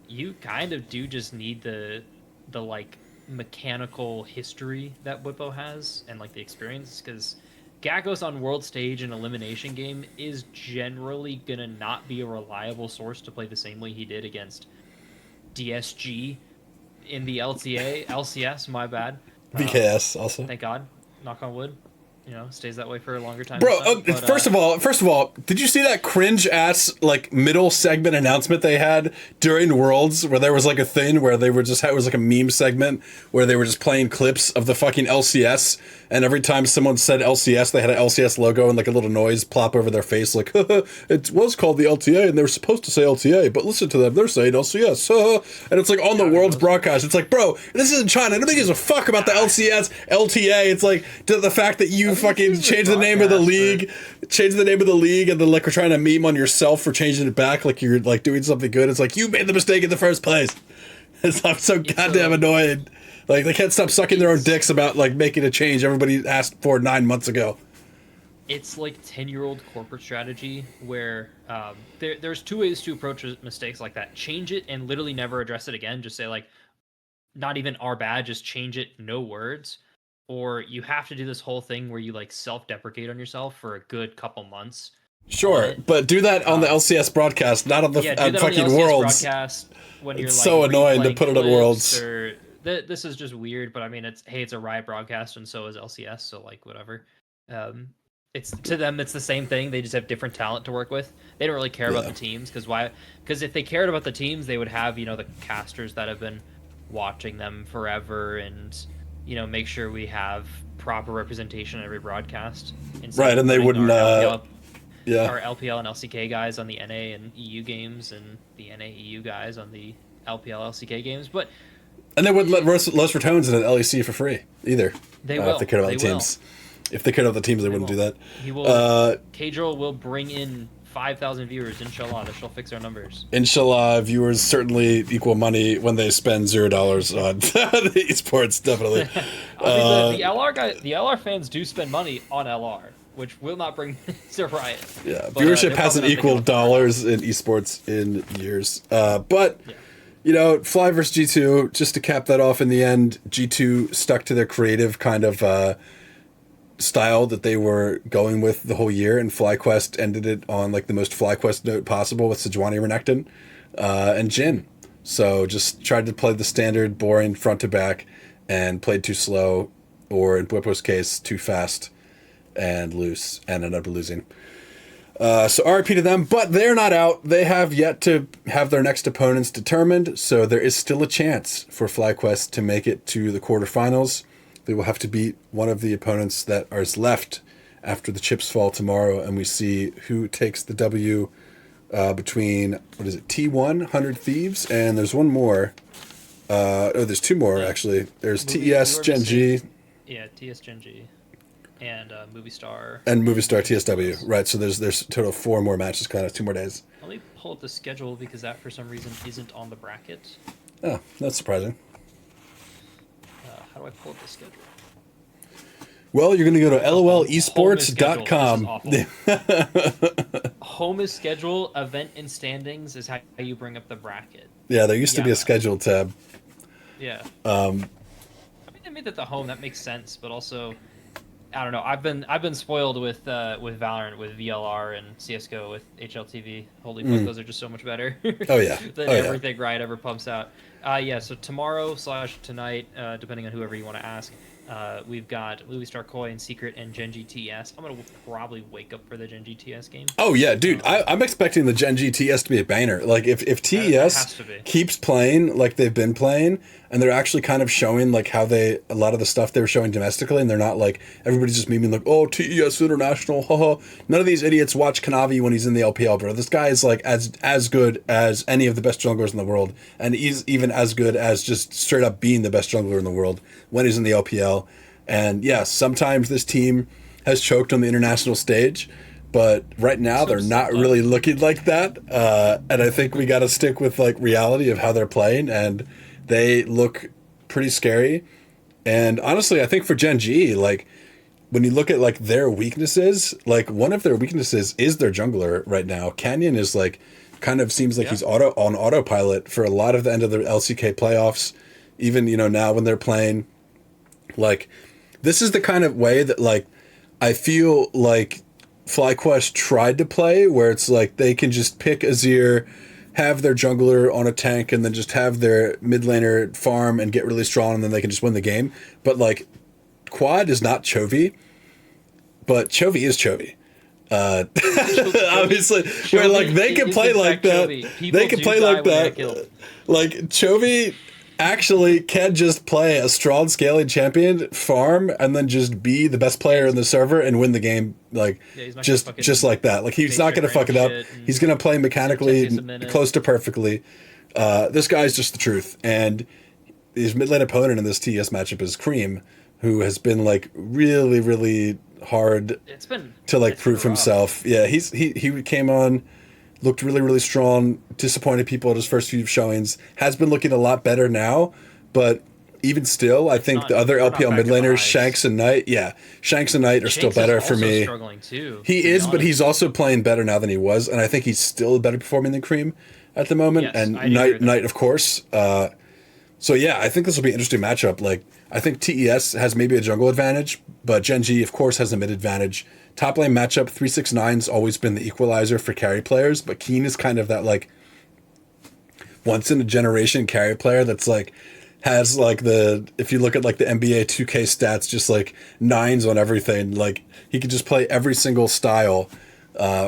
you kind of do just need the like mechanical history that Bwipo has and like the experience, because Gakkos on world stage and elimination game is generally gonna not be a reliable source to play the same way he did against DSG in the LCS, my bad. VKS also. Thank God. Knock on wood. Stays that way for a longer time. Bro, first of all, did you see that cringe ass like middle segment announcement they had during Worlds where there was like a thing where they were just it was like a meme segment where they were just playing clips of the fucking LCS, and every time someone said LCS, they had an LCS logo and like a little noise plop over their face like it was called the LTA and they were supposed to say LTA, but listen to them, they're saying LCS. And it's like on the Worlds broadcast. It's like, bro, this isn't China. Nobody gives a fuck about the LCS, LTA. It's like the fact that you fucking change the name of the league, and then like we're trying to meme on yourself for changing it back like you're like doing something good. It's like you made the mistake in the first place. I'm so goddamn annoyed. Like they can't stop sucking their own dicks about like making a change everybody asked for 9 months ago. It's like 10-year-old corporate strategy where there's 2 ways to approach mistakes like that. Change it and literally never address it again. Just say like, not even our bad, just change it, no words. Or you have to do this whole thing where you like self-deprecate on yourself for a good couple months Sure, it. but do that on the LCS broadcast, not on the Yeah, do that on the fucking LCS Worlds. broadcast when you're It's like so annoying to replaying put it on clips Worlds. Or this is just weird, but I mean, it's a Riot broadcast, and so is LCS, so like whatever. Um, it's to them, it's the same thing. They just have different talent to work with. They don't really care about Yeah. the teams because why? Because if they cared about the teams, they would have the casters that have been watching them forever, and make sure we have proper representation in every broadcast. Instead Right, of and they putting wouldn't. Yeah, our LPL and LCK guys on the NA and EU games, and the NA EU guys on the LPL LCK games. But and they wouldn't let Los Ratones in an LEC for free either. they will. If they cared about They the teams. If they cared about the teams, they wouldn't do that. He will. Kadril will bring in 5,000 viewers. Inshallah, that shall fix our numbers. Inshallah, viewers certainly equal money when they spend $0 on the esports. Definitely. I mean, the LR the LR fans do spend money on LR, which will not bring to Riot. Yeah, But, viewership they're hasn't probably not equaled thinking about dollars in esports in years. But Yeah. Fly versus G2. Just to cap that off, in the end, G2 stuck to their creative kind of style that they were going with the whole year, and FlyQuest ended it on like the most FlyQuest note possible with Sejuani Renekton and Jhin. So just tried to play the standard boring front to back and played too slow, or in Bwipo's case, too fast and loose, and ended up losing. So RIP to them, but they're not out. They have yet to have their next opponents determined, so there is still a chance for FlyQuest to make it to the quarterfinals. They will have to beat one of the opponents that are left after the chips fall tomorrow, and we see who takes the W between, T1, 100 Thieves, and there's one more. There's two more, actually. There's TES, Gen G. Yeah, TS Gen G. And Movie Star. And Movie Star TSW, right? So there's a total of 4 more matches, kind of 2 more days. Let me pull up the schedule because that for some reason isn't on the bracket. Oh, that's surprising. How do I pull up the schedule? Well, you're going to go to lolesports.com. Home is schedule, event and standings is how you bring up the bracket. Yeah, there used to be a schedule tab. Yeah. I mean, they made that the home. That makes sense, but also, I don't know. I've been spoiled with Valorant, with VLR, and CS:GO with HLTV. Holy fuck, those are just so much better. Oh yeah. than everything Riot ever pumps out. So tomorrow / tonight, depending on whoever you want to ask, we've got Louis Star Koi and Secret and Gen G TS. I'm gonna probably wake up for the Gen G TS game. Oh yeah, dude. I'm expecting the Gen G TS to be a banger. Like if TES keeps playing like they've been playing, and they're actually kind of showing like how a lot of the stuff they were showing domestically, and they're not like everybody's just memeing like, oh, TES International, haha. None of these idiots watch Kanavi when he's in the LPL, bro. This guy is like as good as any of the best junglers in the world, and he's even as good as just straight up being the best jungler in the world when he's in the LPL. And yes, sometimes this team has choked on the international stage, but right now they're not really looking like that. And I think we got to stick with like reality of how they're playing, and they look pretty scary. And honestly, I think for Gen G, like when you look at like their weaknesses, like one of their weaknesses is their jungler right now. Canyon is like kind of seems like he's on autopilot for a lot of the end of the LCK playoffs. Even now when they're playing, like this is the kind of way that like I feel like FlyQuest tried to play, where it's like they can just pick Azir, have their jungler on a tank, and then just have their mid laner farm and get really strong, and then they can just win the game. But like Quad is not Chovy, but Chovy is Chovy. Obviously, where like they can play like that. They can play like that. Like Chovy actually can just play a strong scaling champion, farm, and then just be the best player in the server and win the game. Like just like that. Like he's not gonna fuck it up. He's gonna play mechanically close to perfectly. This guy's just the truth. And his mid lane opponent in this TS matchup is Cream, who has been like really, really hard to like prove himself. Yeah, he came on, looked really, really strong, disappointed people at his first few showings, has been looking a lot better now, but even still, I think the other LPL mid laners, Shanks and Knight, Shanks and Knight are still better for me. Struggling too, he is, but he's also playing better now than he was, and I think he's still better performing than Cream at the moment, and Knight, of course. So yeah, I think this will be an interesting matchup. Like, I think TES has maybe a jungle advantage, but Gen G, of course, has a mid advantage. Top lane matchup, 369's always been the equalizer for carry players, but Keen is kind of that, like, once in a generation carry player that's, like, has, like, if you look at, like, the NBA 2K stats, just, like, nines on everything. Like, he could just play every single style,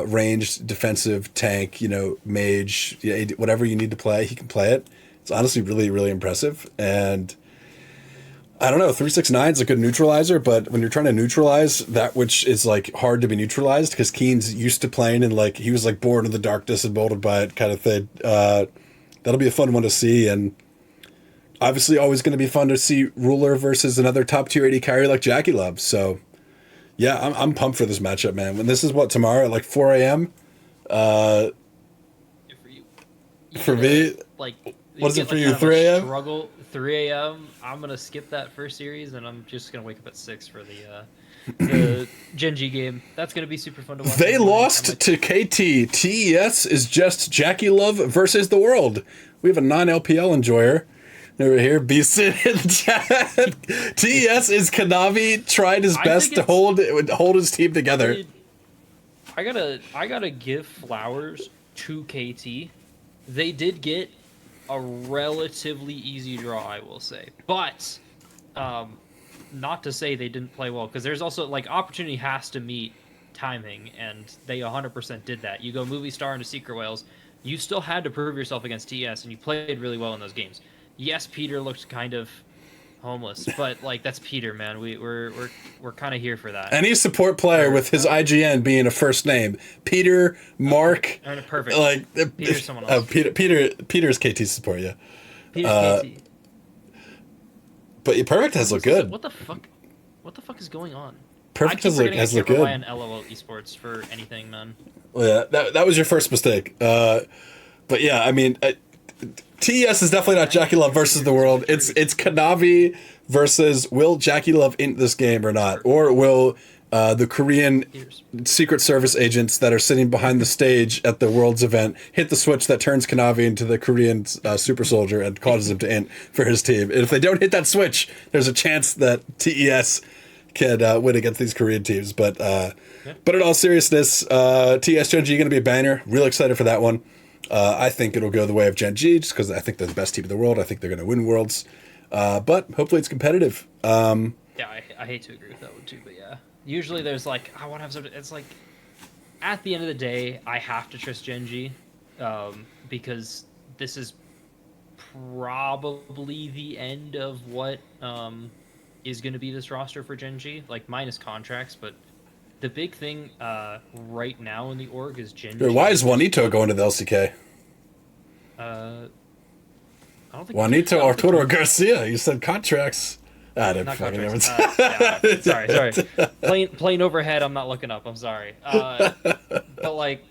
ranged, defensive, tank, mage, yeah, whatever you need to play, he can play it. It's honestly really, really impressive. And I don't know, 369 is a good neutralizer, but when you're trying to neutralize that which is, like, hard to be neutralized, because Keen's used to playing and, like, he was, like, born in the darkness and molded by it kind of thing. That'll be a fun one to see. And obviously always going to be fun to see Ruler versus another top tier 80 carry like Jackie Love. So yeah, I'm pumped for this matchup, man. When this is tomorrow at like 4 a.m. For you. For me, like, what is it for you? Kind of 3 a.m. Struggle 3 a.m. I'm gonna skip that first series, and I'm just gonna wake up at 6 for the Gen G game. That's gonna be super fun to watch. They lost to KT. TES is just Jackie Love versus the world. We have a non-LPL enjoyer over here. Beastin in the chat. TES is Kanavi tried his best to hold his team together. I gotta give flowers to KT. They did get a relatively easy draw, I will say, but not to say they didn't play well, because there's also, like, opportunity has to meet timing, and they 100% did that. You go movie star into Secret Whales, you still had to prove yourself against TS, and you played really well in those games. Yes, Peter looked kind of homeless, but, like, that's Peter, man. We're kind of here for that. Any support player with his IGN being a first name, Peter, Mark, perfect. Like Peter's someone else. Peter's KT support, yeah. Peter's KT. But Perfect has looked good. What the fuck? What the fuck is going on? Perfect has looked good. I can't rely on LOL Esports for anything, man. Well, yeah, that was your first mistake. But yeah, I mean, TES is definitely not Jackie Love versus the world. It's Kanavi versus will Jackie Love in this game or not, or will the Korean Secret Service agents that are sitting behind the stage at the Worlds event hit the switch that turns Kanavi into the Korean super soldier and causes him to int for his team. And if they don't hit that switch, there's a chance that TES can win against these Korean teams. But in all seriousness, TES Gen G going to be a banger. Real excited for that one. I think it'll go the way of Gen G just because I think they're the best team in the world. I think they're going to win Worlds. But hopefully it's competitive. Yeah, I hate to agree with that one too, but yeah. Usually there's, like, I want to have something. It's like, at the end of the day, I have to trust Gen G because this is probably the end of what is going to be this roster for Gen G, like, minus contracts, but the big thing right now in the org is Gen G. Why is Juanito going to the LCK? I don't think Juanito Arturo Garcia. You said contracts. I didn't fucking know. Sorry. Plain overhead. I'm not looking up. I'm sorry. But, like,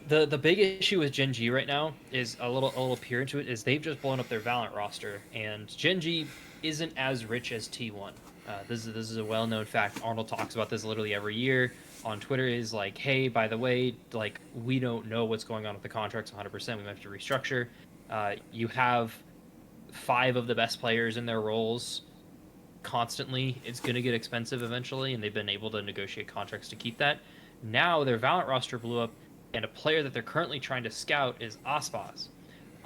the big issue with Gen G right now is a little peer into it is they've just blown up their Valorant roster, and Gen G isn't as rich as T1. This is a well-known fact. Arnold talks about this literally every year on Twitter. Is like, hey, by the way, like, we don't know what's going on with the contracts 100%. We might have to restructure. You have 5 of the best players in their roles constantly. It's going to get expensive eventually, and they've been able to negotiate contracts to keep that. Now their Valorant roster blew up, and a player that they're currently trying to scout is Ospas.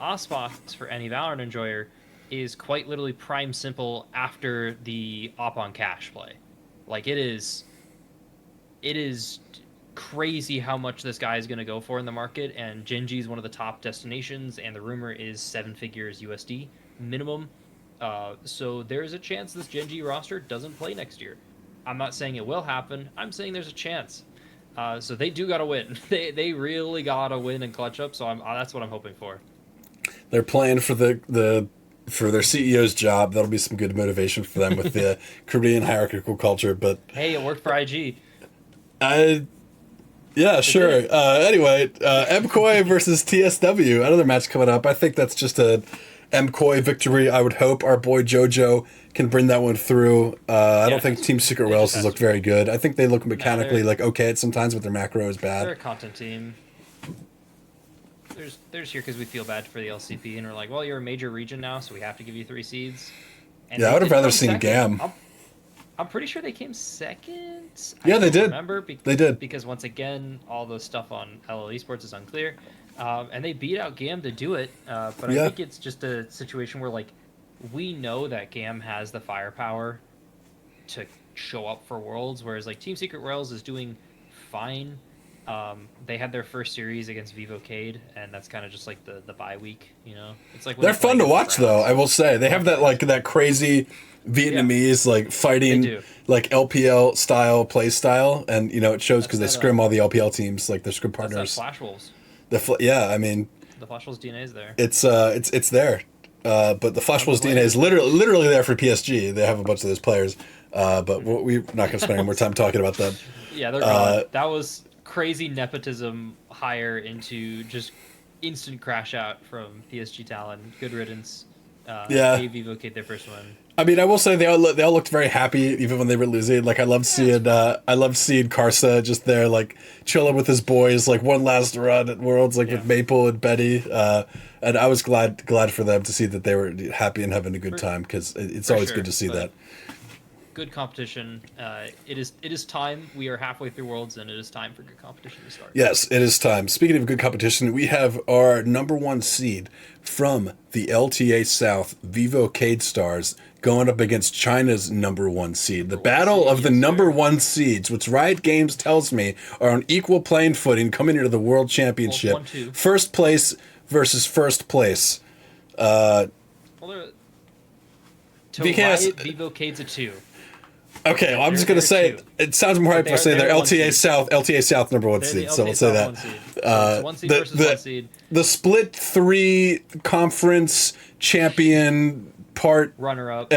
Ospas, for any Valorant enjoyer, is quite literally prime simple after the op on cash play. Like, it is crazy how much this guy is going to go for in the market, and Gen G is one of the top destinations, and the rumor is 7 figures USD minimum. So there's a chance this Gen G roster doesn't play next year. I'm not saying it will happen. I'm saying there's a chance. So they do got to win. They really got to win and clutch up, so that's what I'm hoping for. They're playing for for their CEO's job. That'll be some good motivation for them with the Korean hierarchical culture. But hey, it worked for IG. Yeah, sure. Anyway, MKOI versus TSW. Another match coming up. I think that's just a MKOI victory. I would hope our boy JoJo can bring that one through. I don't think Team Secret Whales has looked very good. I think they look mechanically okay at sometimes, but their macro is bad. They're a content team. There's they're just here because we feel bad for the LCP, and we're like, well, you're a major region now, so we have to give you 3 seeds. And Yeah, I they would have did rather come seen second. GAM. I'm pretty sure they came second. Yeah, they did. Remember? They did. Because once again, all the stuff on LL Esports is unclear. And they beat out GAM to do it. But I think it's just a situation where, like, we know that GAM has the firepower to show up for Worlds, whereas, like, Team Secret Royals is doing fine. They had their first series against Vivocade, and that's kind of just like the bye week, you know? It's like when They're fun to watch, though, I will say. They have that, like, that crazy Vietnamese, like, fighting, like, LPL style, play style, and, you know, it shows because they scrim all the LPL teams, like, their scrim partners. Flash Wolves. Yeah, I mean... The Flash Wolves DNA is there. It's there. But the Flash Wolves DNA is literally there for PSG. They have a bunch of those players. But we're not going to spend any more time talking about them. Yeah, they're gone. That was crazy nepotism hire into just instant crash out from PSG Talon. Good riddance. Gave Vivocade their first win. I mean, I will say they all looked very happy even when they were losing. Like I loved seeing Karsa just there, like chilling with his boys, like one last run at Worlds, like with Maple and Betty. And I was glad for them to see that they were happy and having a good time, because it's always good to see that. Good competition. It is time. We are halfway through Worlds, and it is time for good competition to start. Yes, it is time. Speaking of good competition, we have our #1 seed from the LTA South, Vivocade Stars, going up against China's #1 seed. The battle of the #1 seeds, which Riot Games tells me are on equal playing footing coming into the World Championship. 1-2. First place versus first place. To because Riot, Vivocade's a 2. Okay, well, I'm just going to say, it sounds more hype if I say they're LTA South #1 seed, so we'll say that. So 1 seed versus 1 seed. The split 3 conference champion part Runner-up.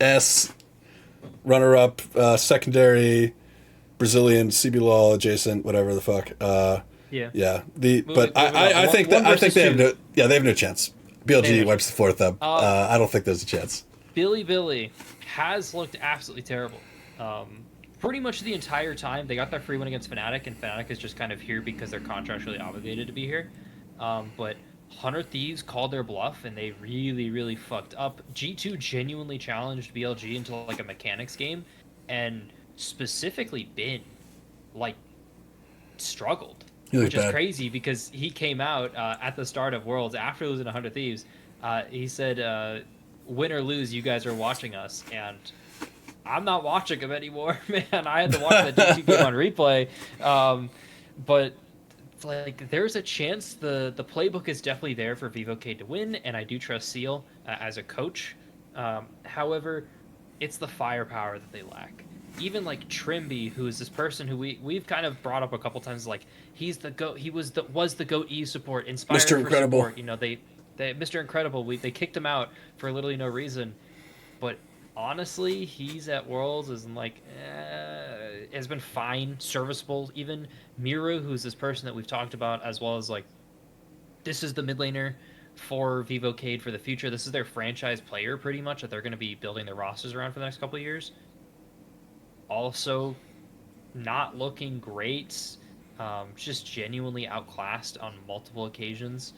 S runner-up, secondary, Brazilian, CB Law adjacent, whatever the fuck. Yeah. I think they have no chance. BLG wipes the floor with them. I don't think there's a chance. Billy has looked absolutely terrible. Pretty much the entire time. They got their free win against Fnatic, and Fnatic is just kind of here because they're contractually obligated to be here. But 100 Thieves called their bluff, and they really, really fucked up. G2 genuinely challenged BLG into like a mechanics game, and specifically Bin, like, struggled. Really which bad. Is crazy because he came out at the start of Worlds after losing 100 Thieves. He said, win or lose, you guys are watching us, and I'm not watching them anymore, man. I had to watch that G2 game on replay. But like, there's a chance the playbook is definitely there for Vivocade to win, and I do trust Seal as a coach. However, it's the firepower that they lack. Even like Trimby, who is this person who we've kind of brought up a couple times, like he's the GOAT. He was the GOAT E support, inspired Mr. for Incredible. support. You know, they Mr. Incredible. They kicked him out for literally no reason, but honestly, he's at Worlds has been fine, serviceable. Even Miru, who's this person that we've talked about, as well as like, this is the mid laner for Vivocade for the future. This is their franchise player, pretty much, that they're going to be building their rosters around for the next couple of years. Also, not looking great. Just genuinely outclassed on multiple occasions.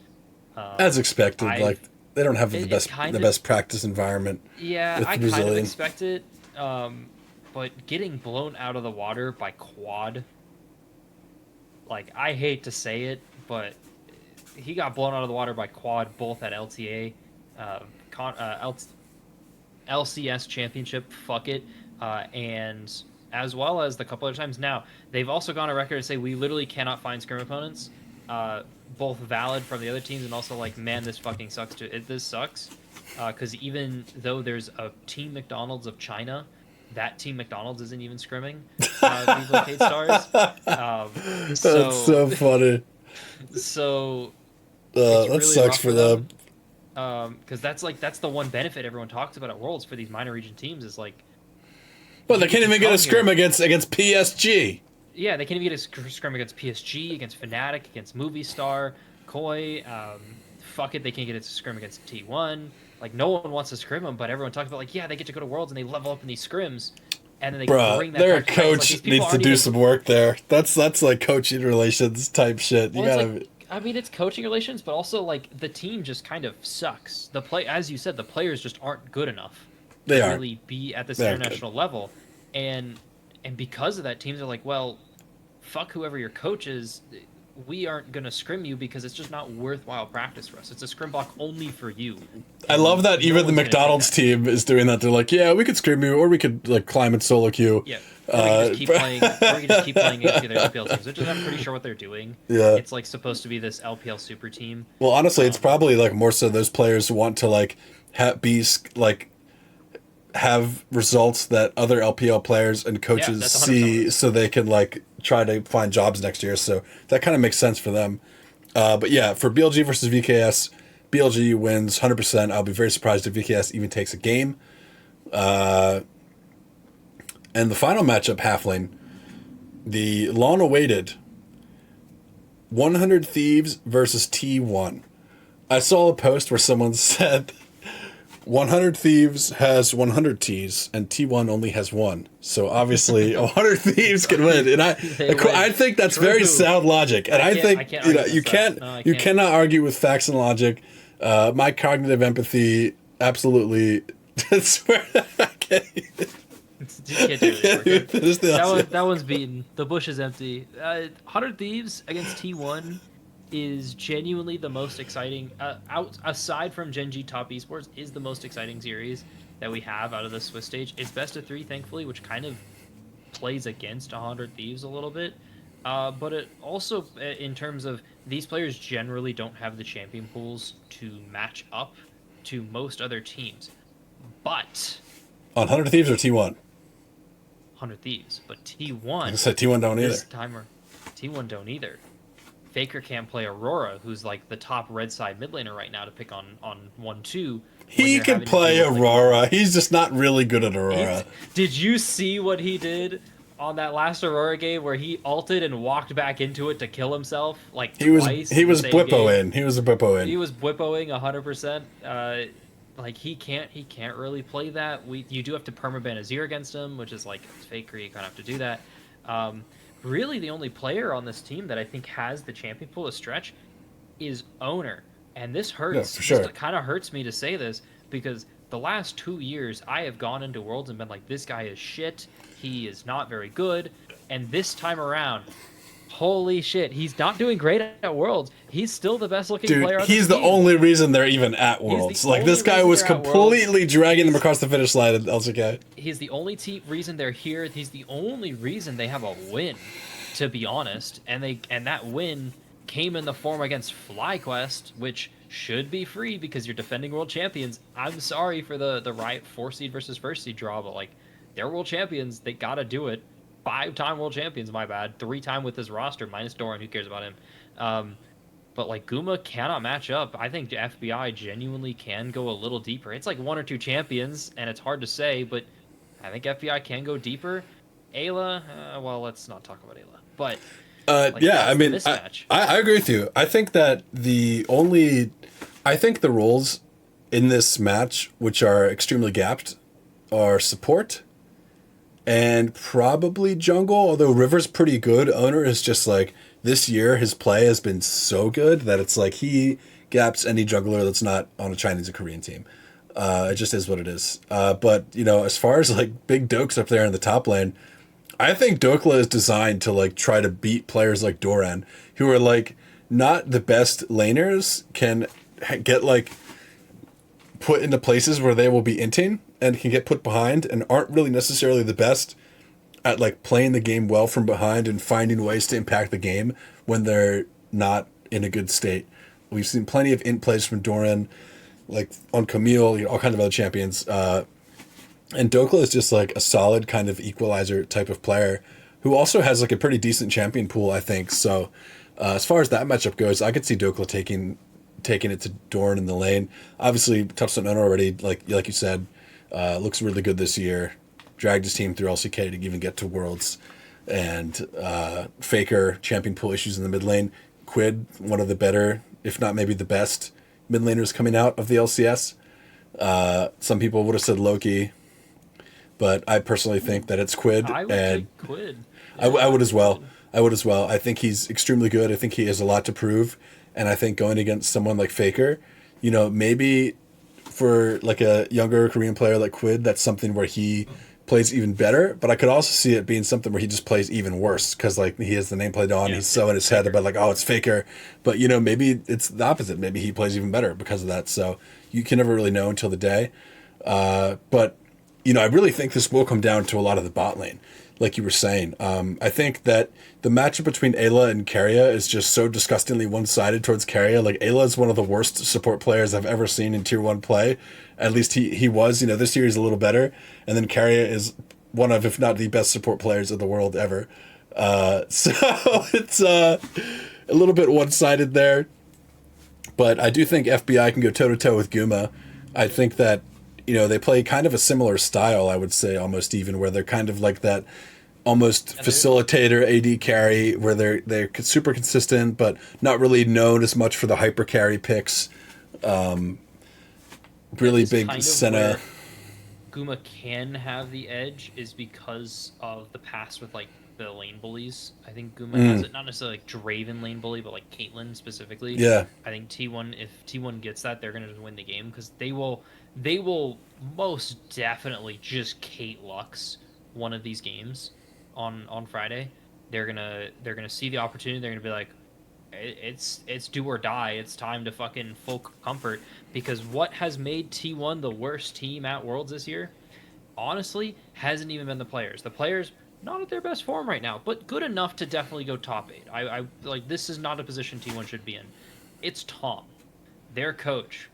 As expected, like they don't have the best practice environment. Yeah, I Brazilian. kind of expect it. But getting blown out of the water by Quad, like, I hate to say it, but he got blown out of the water by Quad both at LTA, LCS Championship, fuck it, and as well as the couple other times. Now, they've also gone on record to say we literally cannot find scrim opponents, both valid from the other teams and also like, man, this fucking sucks. This sucks, because even though there's a Team McDonald's of China, that Team McDonald's isn't even scrimming Vivocade Stars. That's so funny. So that really sucks for them. Because that's the one benefit everyone talks about at Worlds for these minor region teams is like, well, they can't even get a scrim against PSG. Yeah, they can't even get a scrim against PSG, against Fnatic, against Movistar, Koi. Fuck it, they can't get a scrim against T1. Like, no one wants to scrim them, but everyone talks about, like, yeah, they get to go to Worlds and they level up in these scrims, and then they can bring that. Their coach needs to do some work there. That's like coaching relations type shit. Well, I mean, it's coaching relations, but also like the team just kind of sucks. As you said, the players just aren't good enough They to aren't. really be at this They aren't good. international level, and because of that, teams are like, well, fuck whoever your coach is. We aren't gonna scrim you because it's just not worthwhile practice for us. It's a scrim block only for you. I And love that no even the one's gonna take McDonald's that. team is doing that. They're like, yeah, we could scrim you, or we could like climb in solo queue. Yeah. Or we can just keep playing. Or we can just keep playing against the other LPL teams, which is I'm pretty sure what they're doing. Yeah. It's like supposed to be this LPL super team. Well, honestly, it's probably like more so those players want to like like have results that other LPL players and coaches that's 100% see, so they can like try to find jobs next year. So that kind of makes sense for them. But yeah, for BLG versus VKS, BLG wins 100%. I'll be very surprised if VKS even takes a game. And the final matchup, Halfling, the long-awaited 100 Thieves versus T1. I saw a post where someone said 100 Thieves has 100 Ts and T1 only has one. So obviously 100 Thieves can win. And I think that's very sound logic. And I think I you cannot argue with facts and logic. My cognitive empathy absolutely swear I can't. You can't do it. Finish the That one's beaten. The bush is empty. 100 Thieves against T1 is genuinely the most exciting. Aside from Gen G Top Esports, is the most exciting series that we have out of the Swiss stage. It's best of 3, thankfully, which kind of plays against 100 Thieves a little bit. But it also, in terms of these players, generally don't have the champion pools to match up to most other teams. But on 100 Thieves or T1? 100 Thieves, but T1. I said T1 don't either. This timer, T1 don't either. Faker can't play Aurora, who's like the top red side mid laner right now to pick on 1-2. He can play Aurora. He's just not really good at Aurora. Did you see what he did on that last Aurora game where he ulted and walked back into it to kill himself like twice? He was Bwippoing. He was a Bwippoing. He was Bwippoing 100%. Like he can't really play that. You do have to permaban Azir against him, which is like it's fakery. You kind of have to do that. Really, the only player on this team that I think has the champion pool to stretch is Owner, and this hurts. Yeah, for sure. It kind of hurts me to say this because the last 2 years I have gone into Worlds and been like, this guy is shit. He is not very good, and this time around, holy shit, he's not doing great at Worlds. He's still the best looking player on the team. He's the only reason they're even at Worlds. Like, this guy was completely dragging them across the finish line at LCK. He's the only reason they're here. He's the only reason they have a win, to be honest. And that win came in the form against FlyQuest, which should be free because you're defending world champions. I'm sorry for the Riot 4 seed versus 1st seed draw, but like, they're world champions. They gotta do it. 5-time world champions, my bad. 3-time with his roster, minus Doran. Who cares about him? But like Guma cannot match up. I think FBI genuinely can go a little deeper. It's like 1 or 2 champions, and it's hard to say, but I think FBI can go deeper. Ayla, well, let's not talk about Ayla. But yeah, I mean, I agree with you. I think that the roles in this match, which are extremely gapped, are support and probably jungle, although River's pretty good. Owner is just like, this year his play has been so good that it's like he gaps any jungler that's not on a Chinese or Korean team. It just is what it is. But, you know, as far as like big Dokes up there in the top lane, I think Dokla is designed to like try to beat players like Doran, who are like not the best laners, can get like put into places where they will be inting and can get put behind and aren't really necessarily the best at like playing the game well from behind and finding ways to impact the game when they're not in a good state. We've seen plenty of int plays from Doran, like on Camille, you know, all kinds of other champions. And Dokla is just like a solid kind of equalizer type of player who also has like a pretty decent champion pool, I think. So as far as that matchup goes, I could see Dokla taking it to Doran in the lane. Obviously, touched on Owner already, like you said, looks really good this year. Dragged his team through LCK to even get to Worlds. And Faker, champion pool issues in the mid lane. Quid, one of the better, if not maybe the best, mid laners coming out of the LCS. Some people would have said Loki, but I personally think that it's Quid. I would take Quid. Yeah, I would as well. I think he's extremely good. I think he has a lot to prove. And I think going against someone like Faker, you know, maybe for like a younger Korean player like Quid, that's something where he plays even better. But I could also see it being something where he just plays even worse because like he has the nameplate on, he's so in his head about like, oh, it's Faker. But you know, maybe it's the opposite. Maybe he plays even better because of that. So you can never really know until the day. But you know, I really think this will come down to a lot of the bot lane, like you were saying. I think that the matchup between Ayla and Keria is just so disgustingly one-sided towards Keria. Like, Ayla is one of the worst support players I've ever seen in Tier 1 play. At least he was. You know, this year he's a little better. And then Keria is one of, if not the best support players in the world ever. So it's a little bit one-sided there. But I do think FBI can go toe-to-toe with Guma. I think that, you know, they play kind of a similar style, I would say, almost even, where they're kind of like that almost facilitator AD carry, where they're super consistent, but not really known as much for the hyper carry picks. Really big kind of Senna. Guma can have the edge is because of the past with like the lane bullies. I think Guma has it, not necessarily like Draven lane bully, but like Caitlyn specifically. Yeah. I think T1, if T1 gets that, they're gonna win the game because they will most definitely just Kate Lux one of these games on Friday. They're gonna see the opportunity. They're gonna be like, it's do or die. It's time to fucking full comfort, because what has made T1 the worst team at Worlds this year, honestly, hasn't even been the players. The players not at their best form right now, but good enough to definitely go top 8. I like, this is not a position T1 should be in. It's Tom, their coach.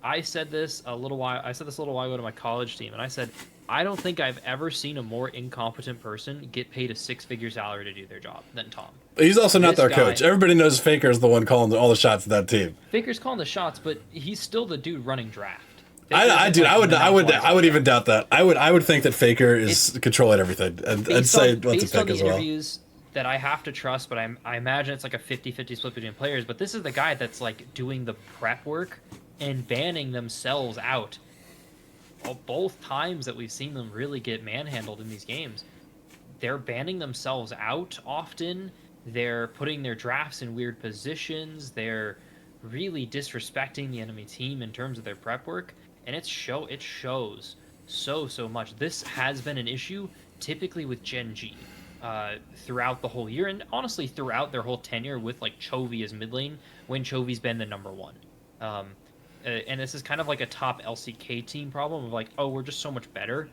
I said this a little while ago to my college team, and I said, I don't think I've ever seen a more incompetent person get paid a 6-figure salary to do their job than Tom. He's also not their guy, coach. Everybody knows Faker is the one calling all the shots of that team. Faker's calling the shots, but he's still the dude running draft. I would even doubt that. I would think that Faker is controlling everything and say what's a pick as well. Interviews that I have to trust, but I imagine it's like a 50-50 split between players. But this is the guy that's like doing the prep work and banning themselves out. Well, both times that we've seen them really get manhandled in these games, they're banning themselves out often. They're putting their drafts in weird positions. They're really disrespecting the enemy team in terms of their prep work, and it shows so much. This has been an issue typically with Gen G throughout the whole year, and honestly throughout their whole tenure with like Chovy as mid lane, when Chovy's been the number one. And this is kind of like a top LCK team problem of like, oh, we're just so much better.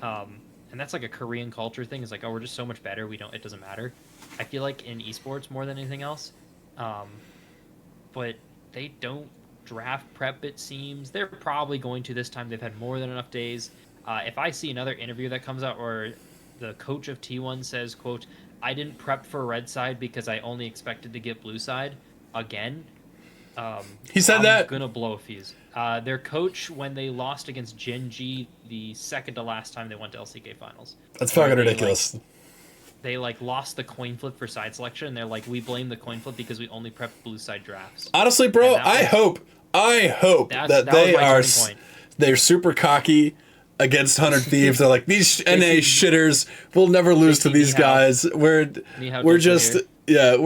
And that's like a Korean culture thing. It's like, oh, we're just so much better. It doesn't matter. I feel like in esports more than anything else. But they don't draft prep, it seems. They're probably going to this time. They've had more than enough days. If I see another interview that comes out where the coach of T1 says, quote, I didn't prep for red side because I only expected to get blue side again, he said that. I'm gonna blow a fuse. Their coach, when they lost against Gen G the second to last time they went to LCK finals. That's fucking ridiculous. They lost the coin flip for side selection, and they're like, we blame the coin flip because we only prepped blue side drafts. Honestly, bro, I hope that they are. They're super cocky against 100 Thieves. They're like, these NA shitters, we'll never lose to these guys. We're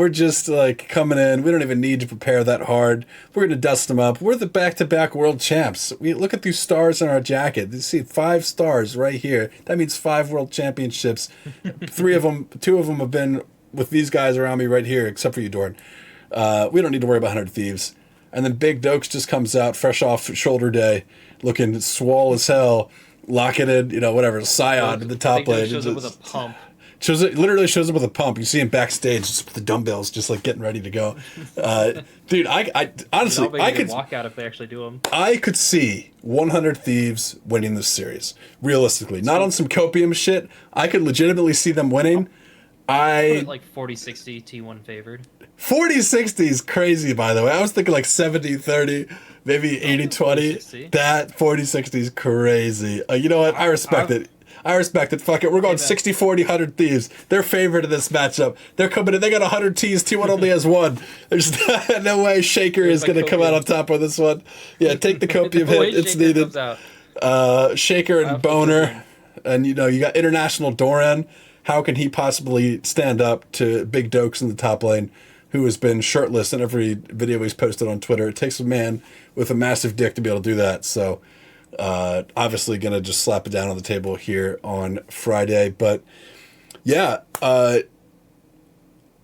just like coming in. We don't even need to prepare that hard. We're gonna dust them up. We're the back-to-back world champs. We look at these stars on our jacket. You see 5 stars right here. That means 5 world championships. 2 of them have been with these guys around me right here, except for you, Dorn. We don't need to worry about 100 Thieves. And then Big Dokes just comes out fresh off shoulder day, looking swole as hell, locking in, whatever, Scion in the top lane. Shows up with a pump. Literally shows up with a pump. You see him backstage, just with the dumbbells, just like getting ready to go. Dude, I honestly, I could walk out if they actually do them. I could see 100 Thieves winning this series, realistically. Not on some copium shit. I could legitimately see them winning. Like 40-60 T1 favored. 40-60 is crazy, by the way. I was thinking like 70-30, maybe 80-20. That 40-60 is crazy. You know what? I respect it. Fuck it. We're going 60-40, 100 Thieves. They're favored in this matchup. They're coming in. They got 100 Ts. T1 only has 1. There's no way Shaker is going to come out on top of this one. Yeah, take the copium hit. It's needed. Shaker and Boner. And, you got international Doran. How can he possibly stand up to Big Dokes in the top lane? who has been shirtless in every video he's posted on Twitter. It takes a man with a massive dick to be able to do that. So obviously going to just slap it down on the table here on Friday. But yeah,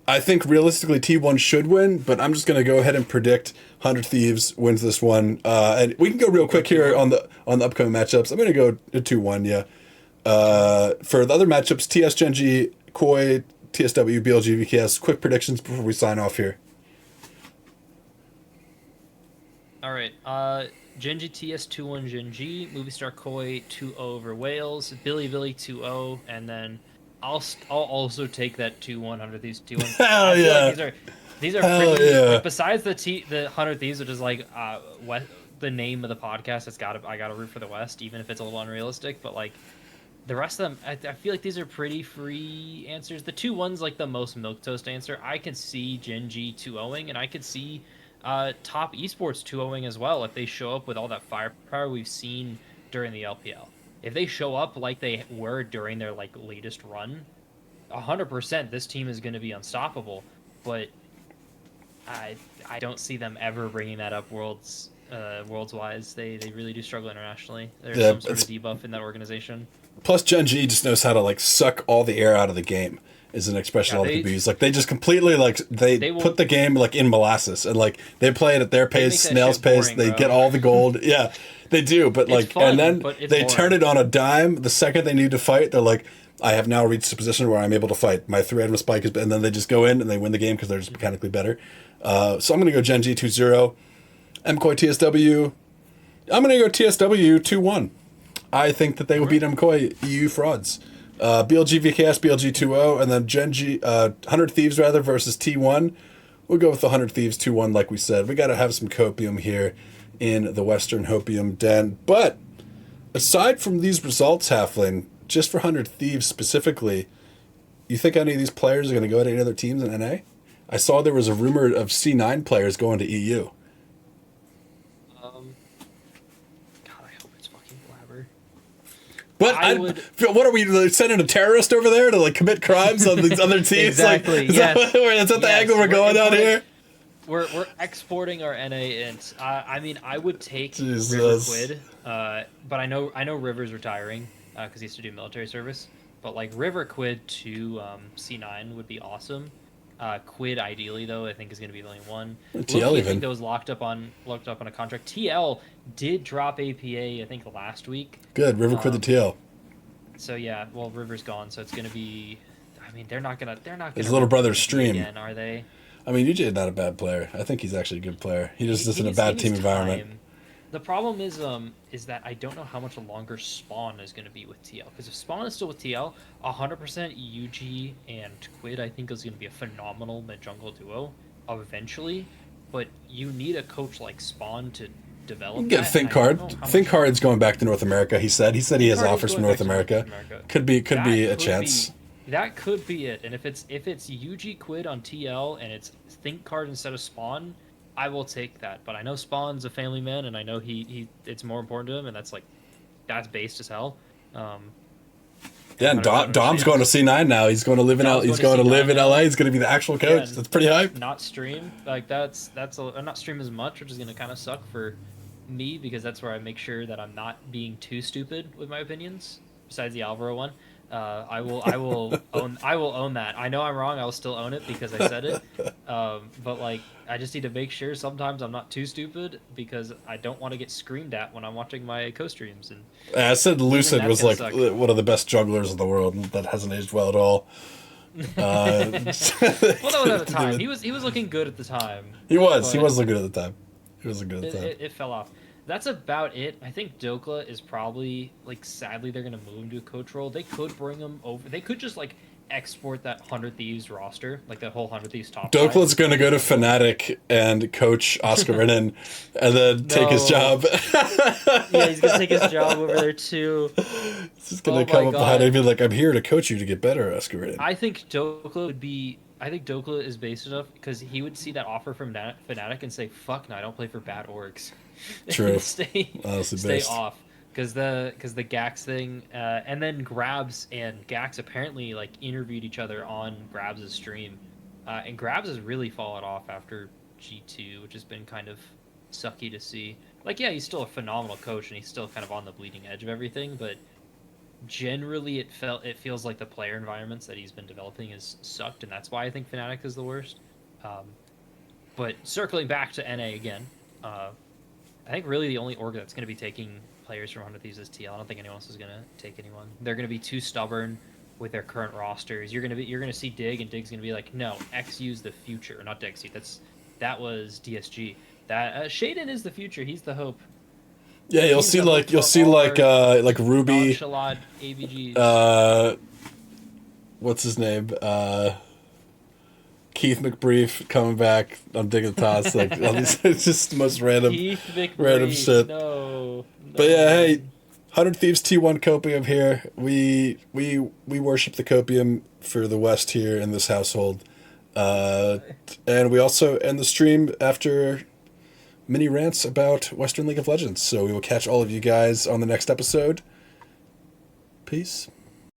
I think realistically T1 should win, but I'm just going to go ahead and predict 100 Thieves wins this one. And we can go real quick here on the upcoming matchups. I'm going to go 2-1, yeah. For the other matchups, TS Genji, Koi, TSW, BLG, VKS. Quick predictions before we sign off here. All right. Genji TS 2-1 Genji, Movie Star Koi 2-0 over Wales, Billy 2-0, and then I'll also take that 2-1 100 Thieves 2-1. Hell yeah! Like these are Hell pretty. yeah. Like, besides the 100 Thieves, which is like the name of the podcast, I gotta root for the West, even if it's a little unrealistic. But like the rest of them, I feel like these are pretty free answers. The 2-1's like the most milquetoast answer. I can see Genji 2-0ing, and I could see top esports 2-0ing as well if they show up with all that firepower we've seen during the LPL. If they show up like they were during their like latest run, 100% this team is going to be unstoppable. But I don't see them ever bringing that up worlds wise. They really do struggle internationally. There's some sort of debuff in that organization. Plus, Gen.G just knows how to like suck all the air out of the game. Is an expression all the people use. Like they just completely like they put the game like in molasses and like they play it at their pace, snail's pace. Boring, they get all the gold. Yeah, they do. But like, fun, and then they turn it on a dime. The second they need to fight, they're like, I have now reached a position where I'm able to fight. My 3-item spike is, and then they just go in and they win the game because they're just mechanically better. So I'm gonna go Gen.G 2-0, MKOI TSW. I'm gonna go TSW 2-1. I think that they will beat MKOI EU frauds. BLG VKS, BLG 2-0, and then Gen.G, 100 Thieves rather versus T1. We'll go with the 100 Thieves 2-1 like we said. We got to have some copium here in the Western Hopium Den. But aside from these results, Halfling, just for 100 Thieves specifically, you think any of these players are going to go to any other teams in NA? I saw there was a rumor of C9 players going to EU. What are we like, sending a terrorist over there to like commit crimes on these other teams? Exactly. Like, is that the angle we're going down here? We're exporting our NA ints. I mean, I would take Jesus. River Quid, but I know River's retiring because he has to do military service. But like River Quid to C9 would be awesome. Quid ideally though, I think is going to be the only one. TL I think that was locked up on a contract. TL did drop APA I think last week. Good, River Quid the TL. So yeah, well River's gone, so it's going to be. I mean, they're not gonna. His little brother's stream. Again, are they? I mean, UJ is not a bad player. I think he's actually a good player. He just is in a bad team environment. The problem is that I don't know how much longer Spawn is going to be with TL. Because if Spawn is still with TL, 100% UG and Quid I think is going to be a phenomenal mid-jungle duo eventually. But you need a coach like Spawn to develop Get ThinkHard. ThinkHard's going back to North America, he said. He said he has offers from North America. Could be a chance. That could be it. And if it's UG Quid on TL and it's ThinkHard instead of Spawn, I will take that. But I know Spawn's a family man, and I know he it's more important to him, and that's based as hell. Yeah, and Dom's going to C9 now. He's going to live in LA. He's going to live in LA. He's going to be the actual coach. That's pretty hype. Not stream like that's not stream as much, which is going to kind of suck for me because that's where I make sure that I'm not being too stupid with my opinions. Besides the Alvaro one. I will own that. I know I'm wrong. I'll still own it because I said it. But like, I just need to make sure sometimes I'm not too stupid because I don't want to get screamed at when I'm watching my co-streams. And I said Lucid was like one of the best jugglers in the world, and that hasn't aged well at all. Well, that was at the time. He was looking good at the time. He was looking good at the time. It fell off. That's about it. I think Dokla is probably, like, sadly, they're going to move him to a coach role. They could bring him over. They could just, like, export that 100 Thieves roster, like that whole 100 Thieves top. Dokla's going to go to Fnatic and coach Oscar Renan and then take his job. Yeah, he's going to take his job over there, too. He's just going to come up behind him and be like, I'm here to coach you to get better, Oscar Renan. I think Dokla is based enough because he would see that offer from Fnatic and say, fuck, no, I don't play for bad orgs. True. stay off because the Gax thing, and then Grabs and Gax apparently like interviewed each other on Grabs' stream, And Grabs has really fallen off after G2, which has been kind of sucky to see. Like, yeah, he's still a phenomenal coach, and he's still kind of on the bleeding edge of everything, but generally it feels like the player environments that he's been developing has sucked, and that's why I think Fnatic is the worst. But circling back to NA again, I think really the only org that's going to be taking players from 100 Thieves is TL. I don't think anyone else is going to take anyone. They're going to be too stubborn with their current rosters. You're going to see Dig, and Dig's going to be like, no, XU's the future, not Dexy. That was DSG. That Shaden is the future. He's the hope. Yeah, you'll see like Ruby, nonchalant AVGs. What's his name? Keith McBrief coming back on Dignitas. Like all these, it's just the most random shit. No. But yeah, hey, 100 Thieves T1 Copium here. We worship the Copium for the West here in this household. And we also end the stream after mini rants about Western League of Legends. So we will catch all of you guys on the next episode. Peace.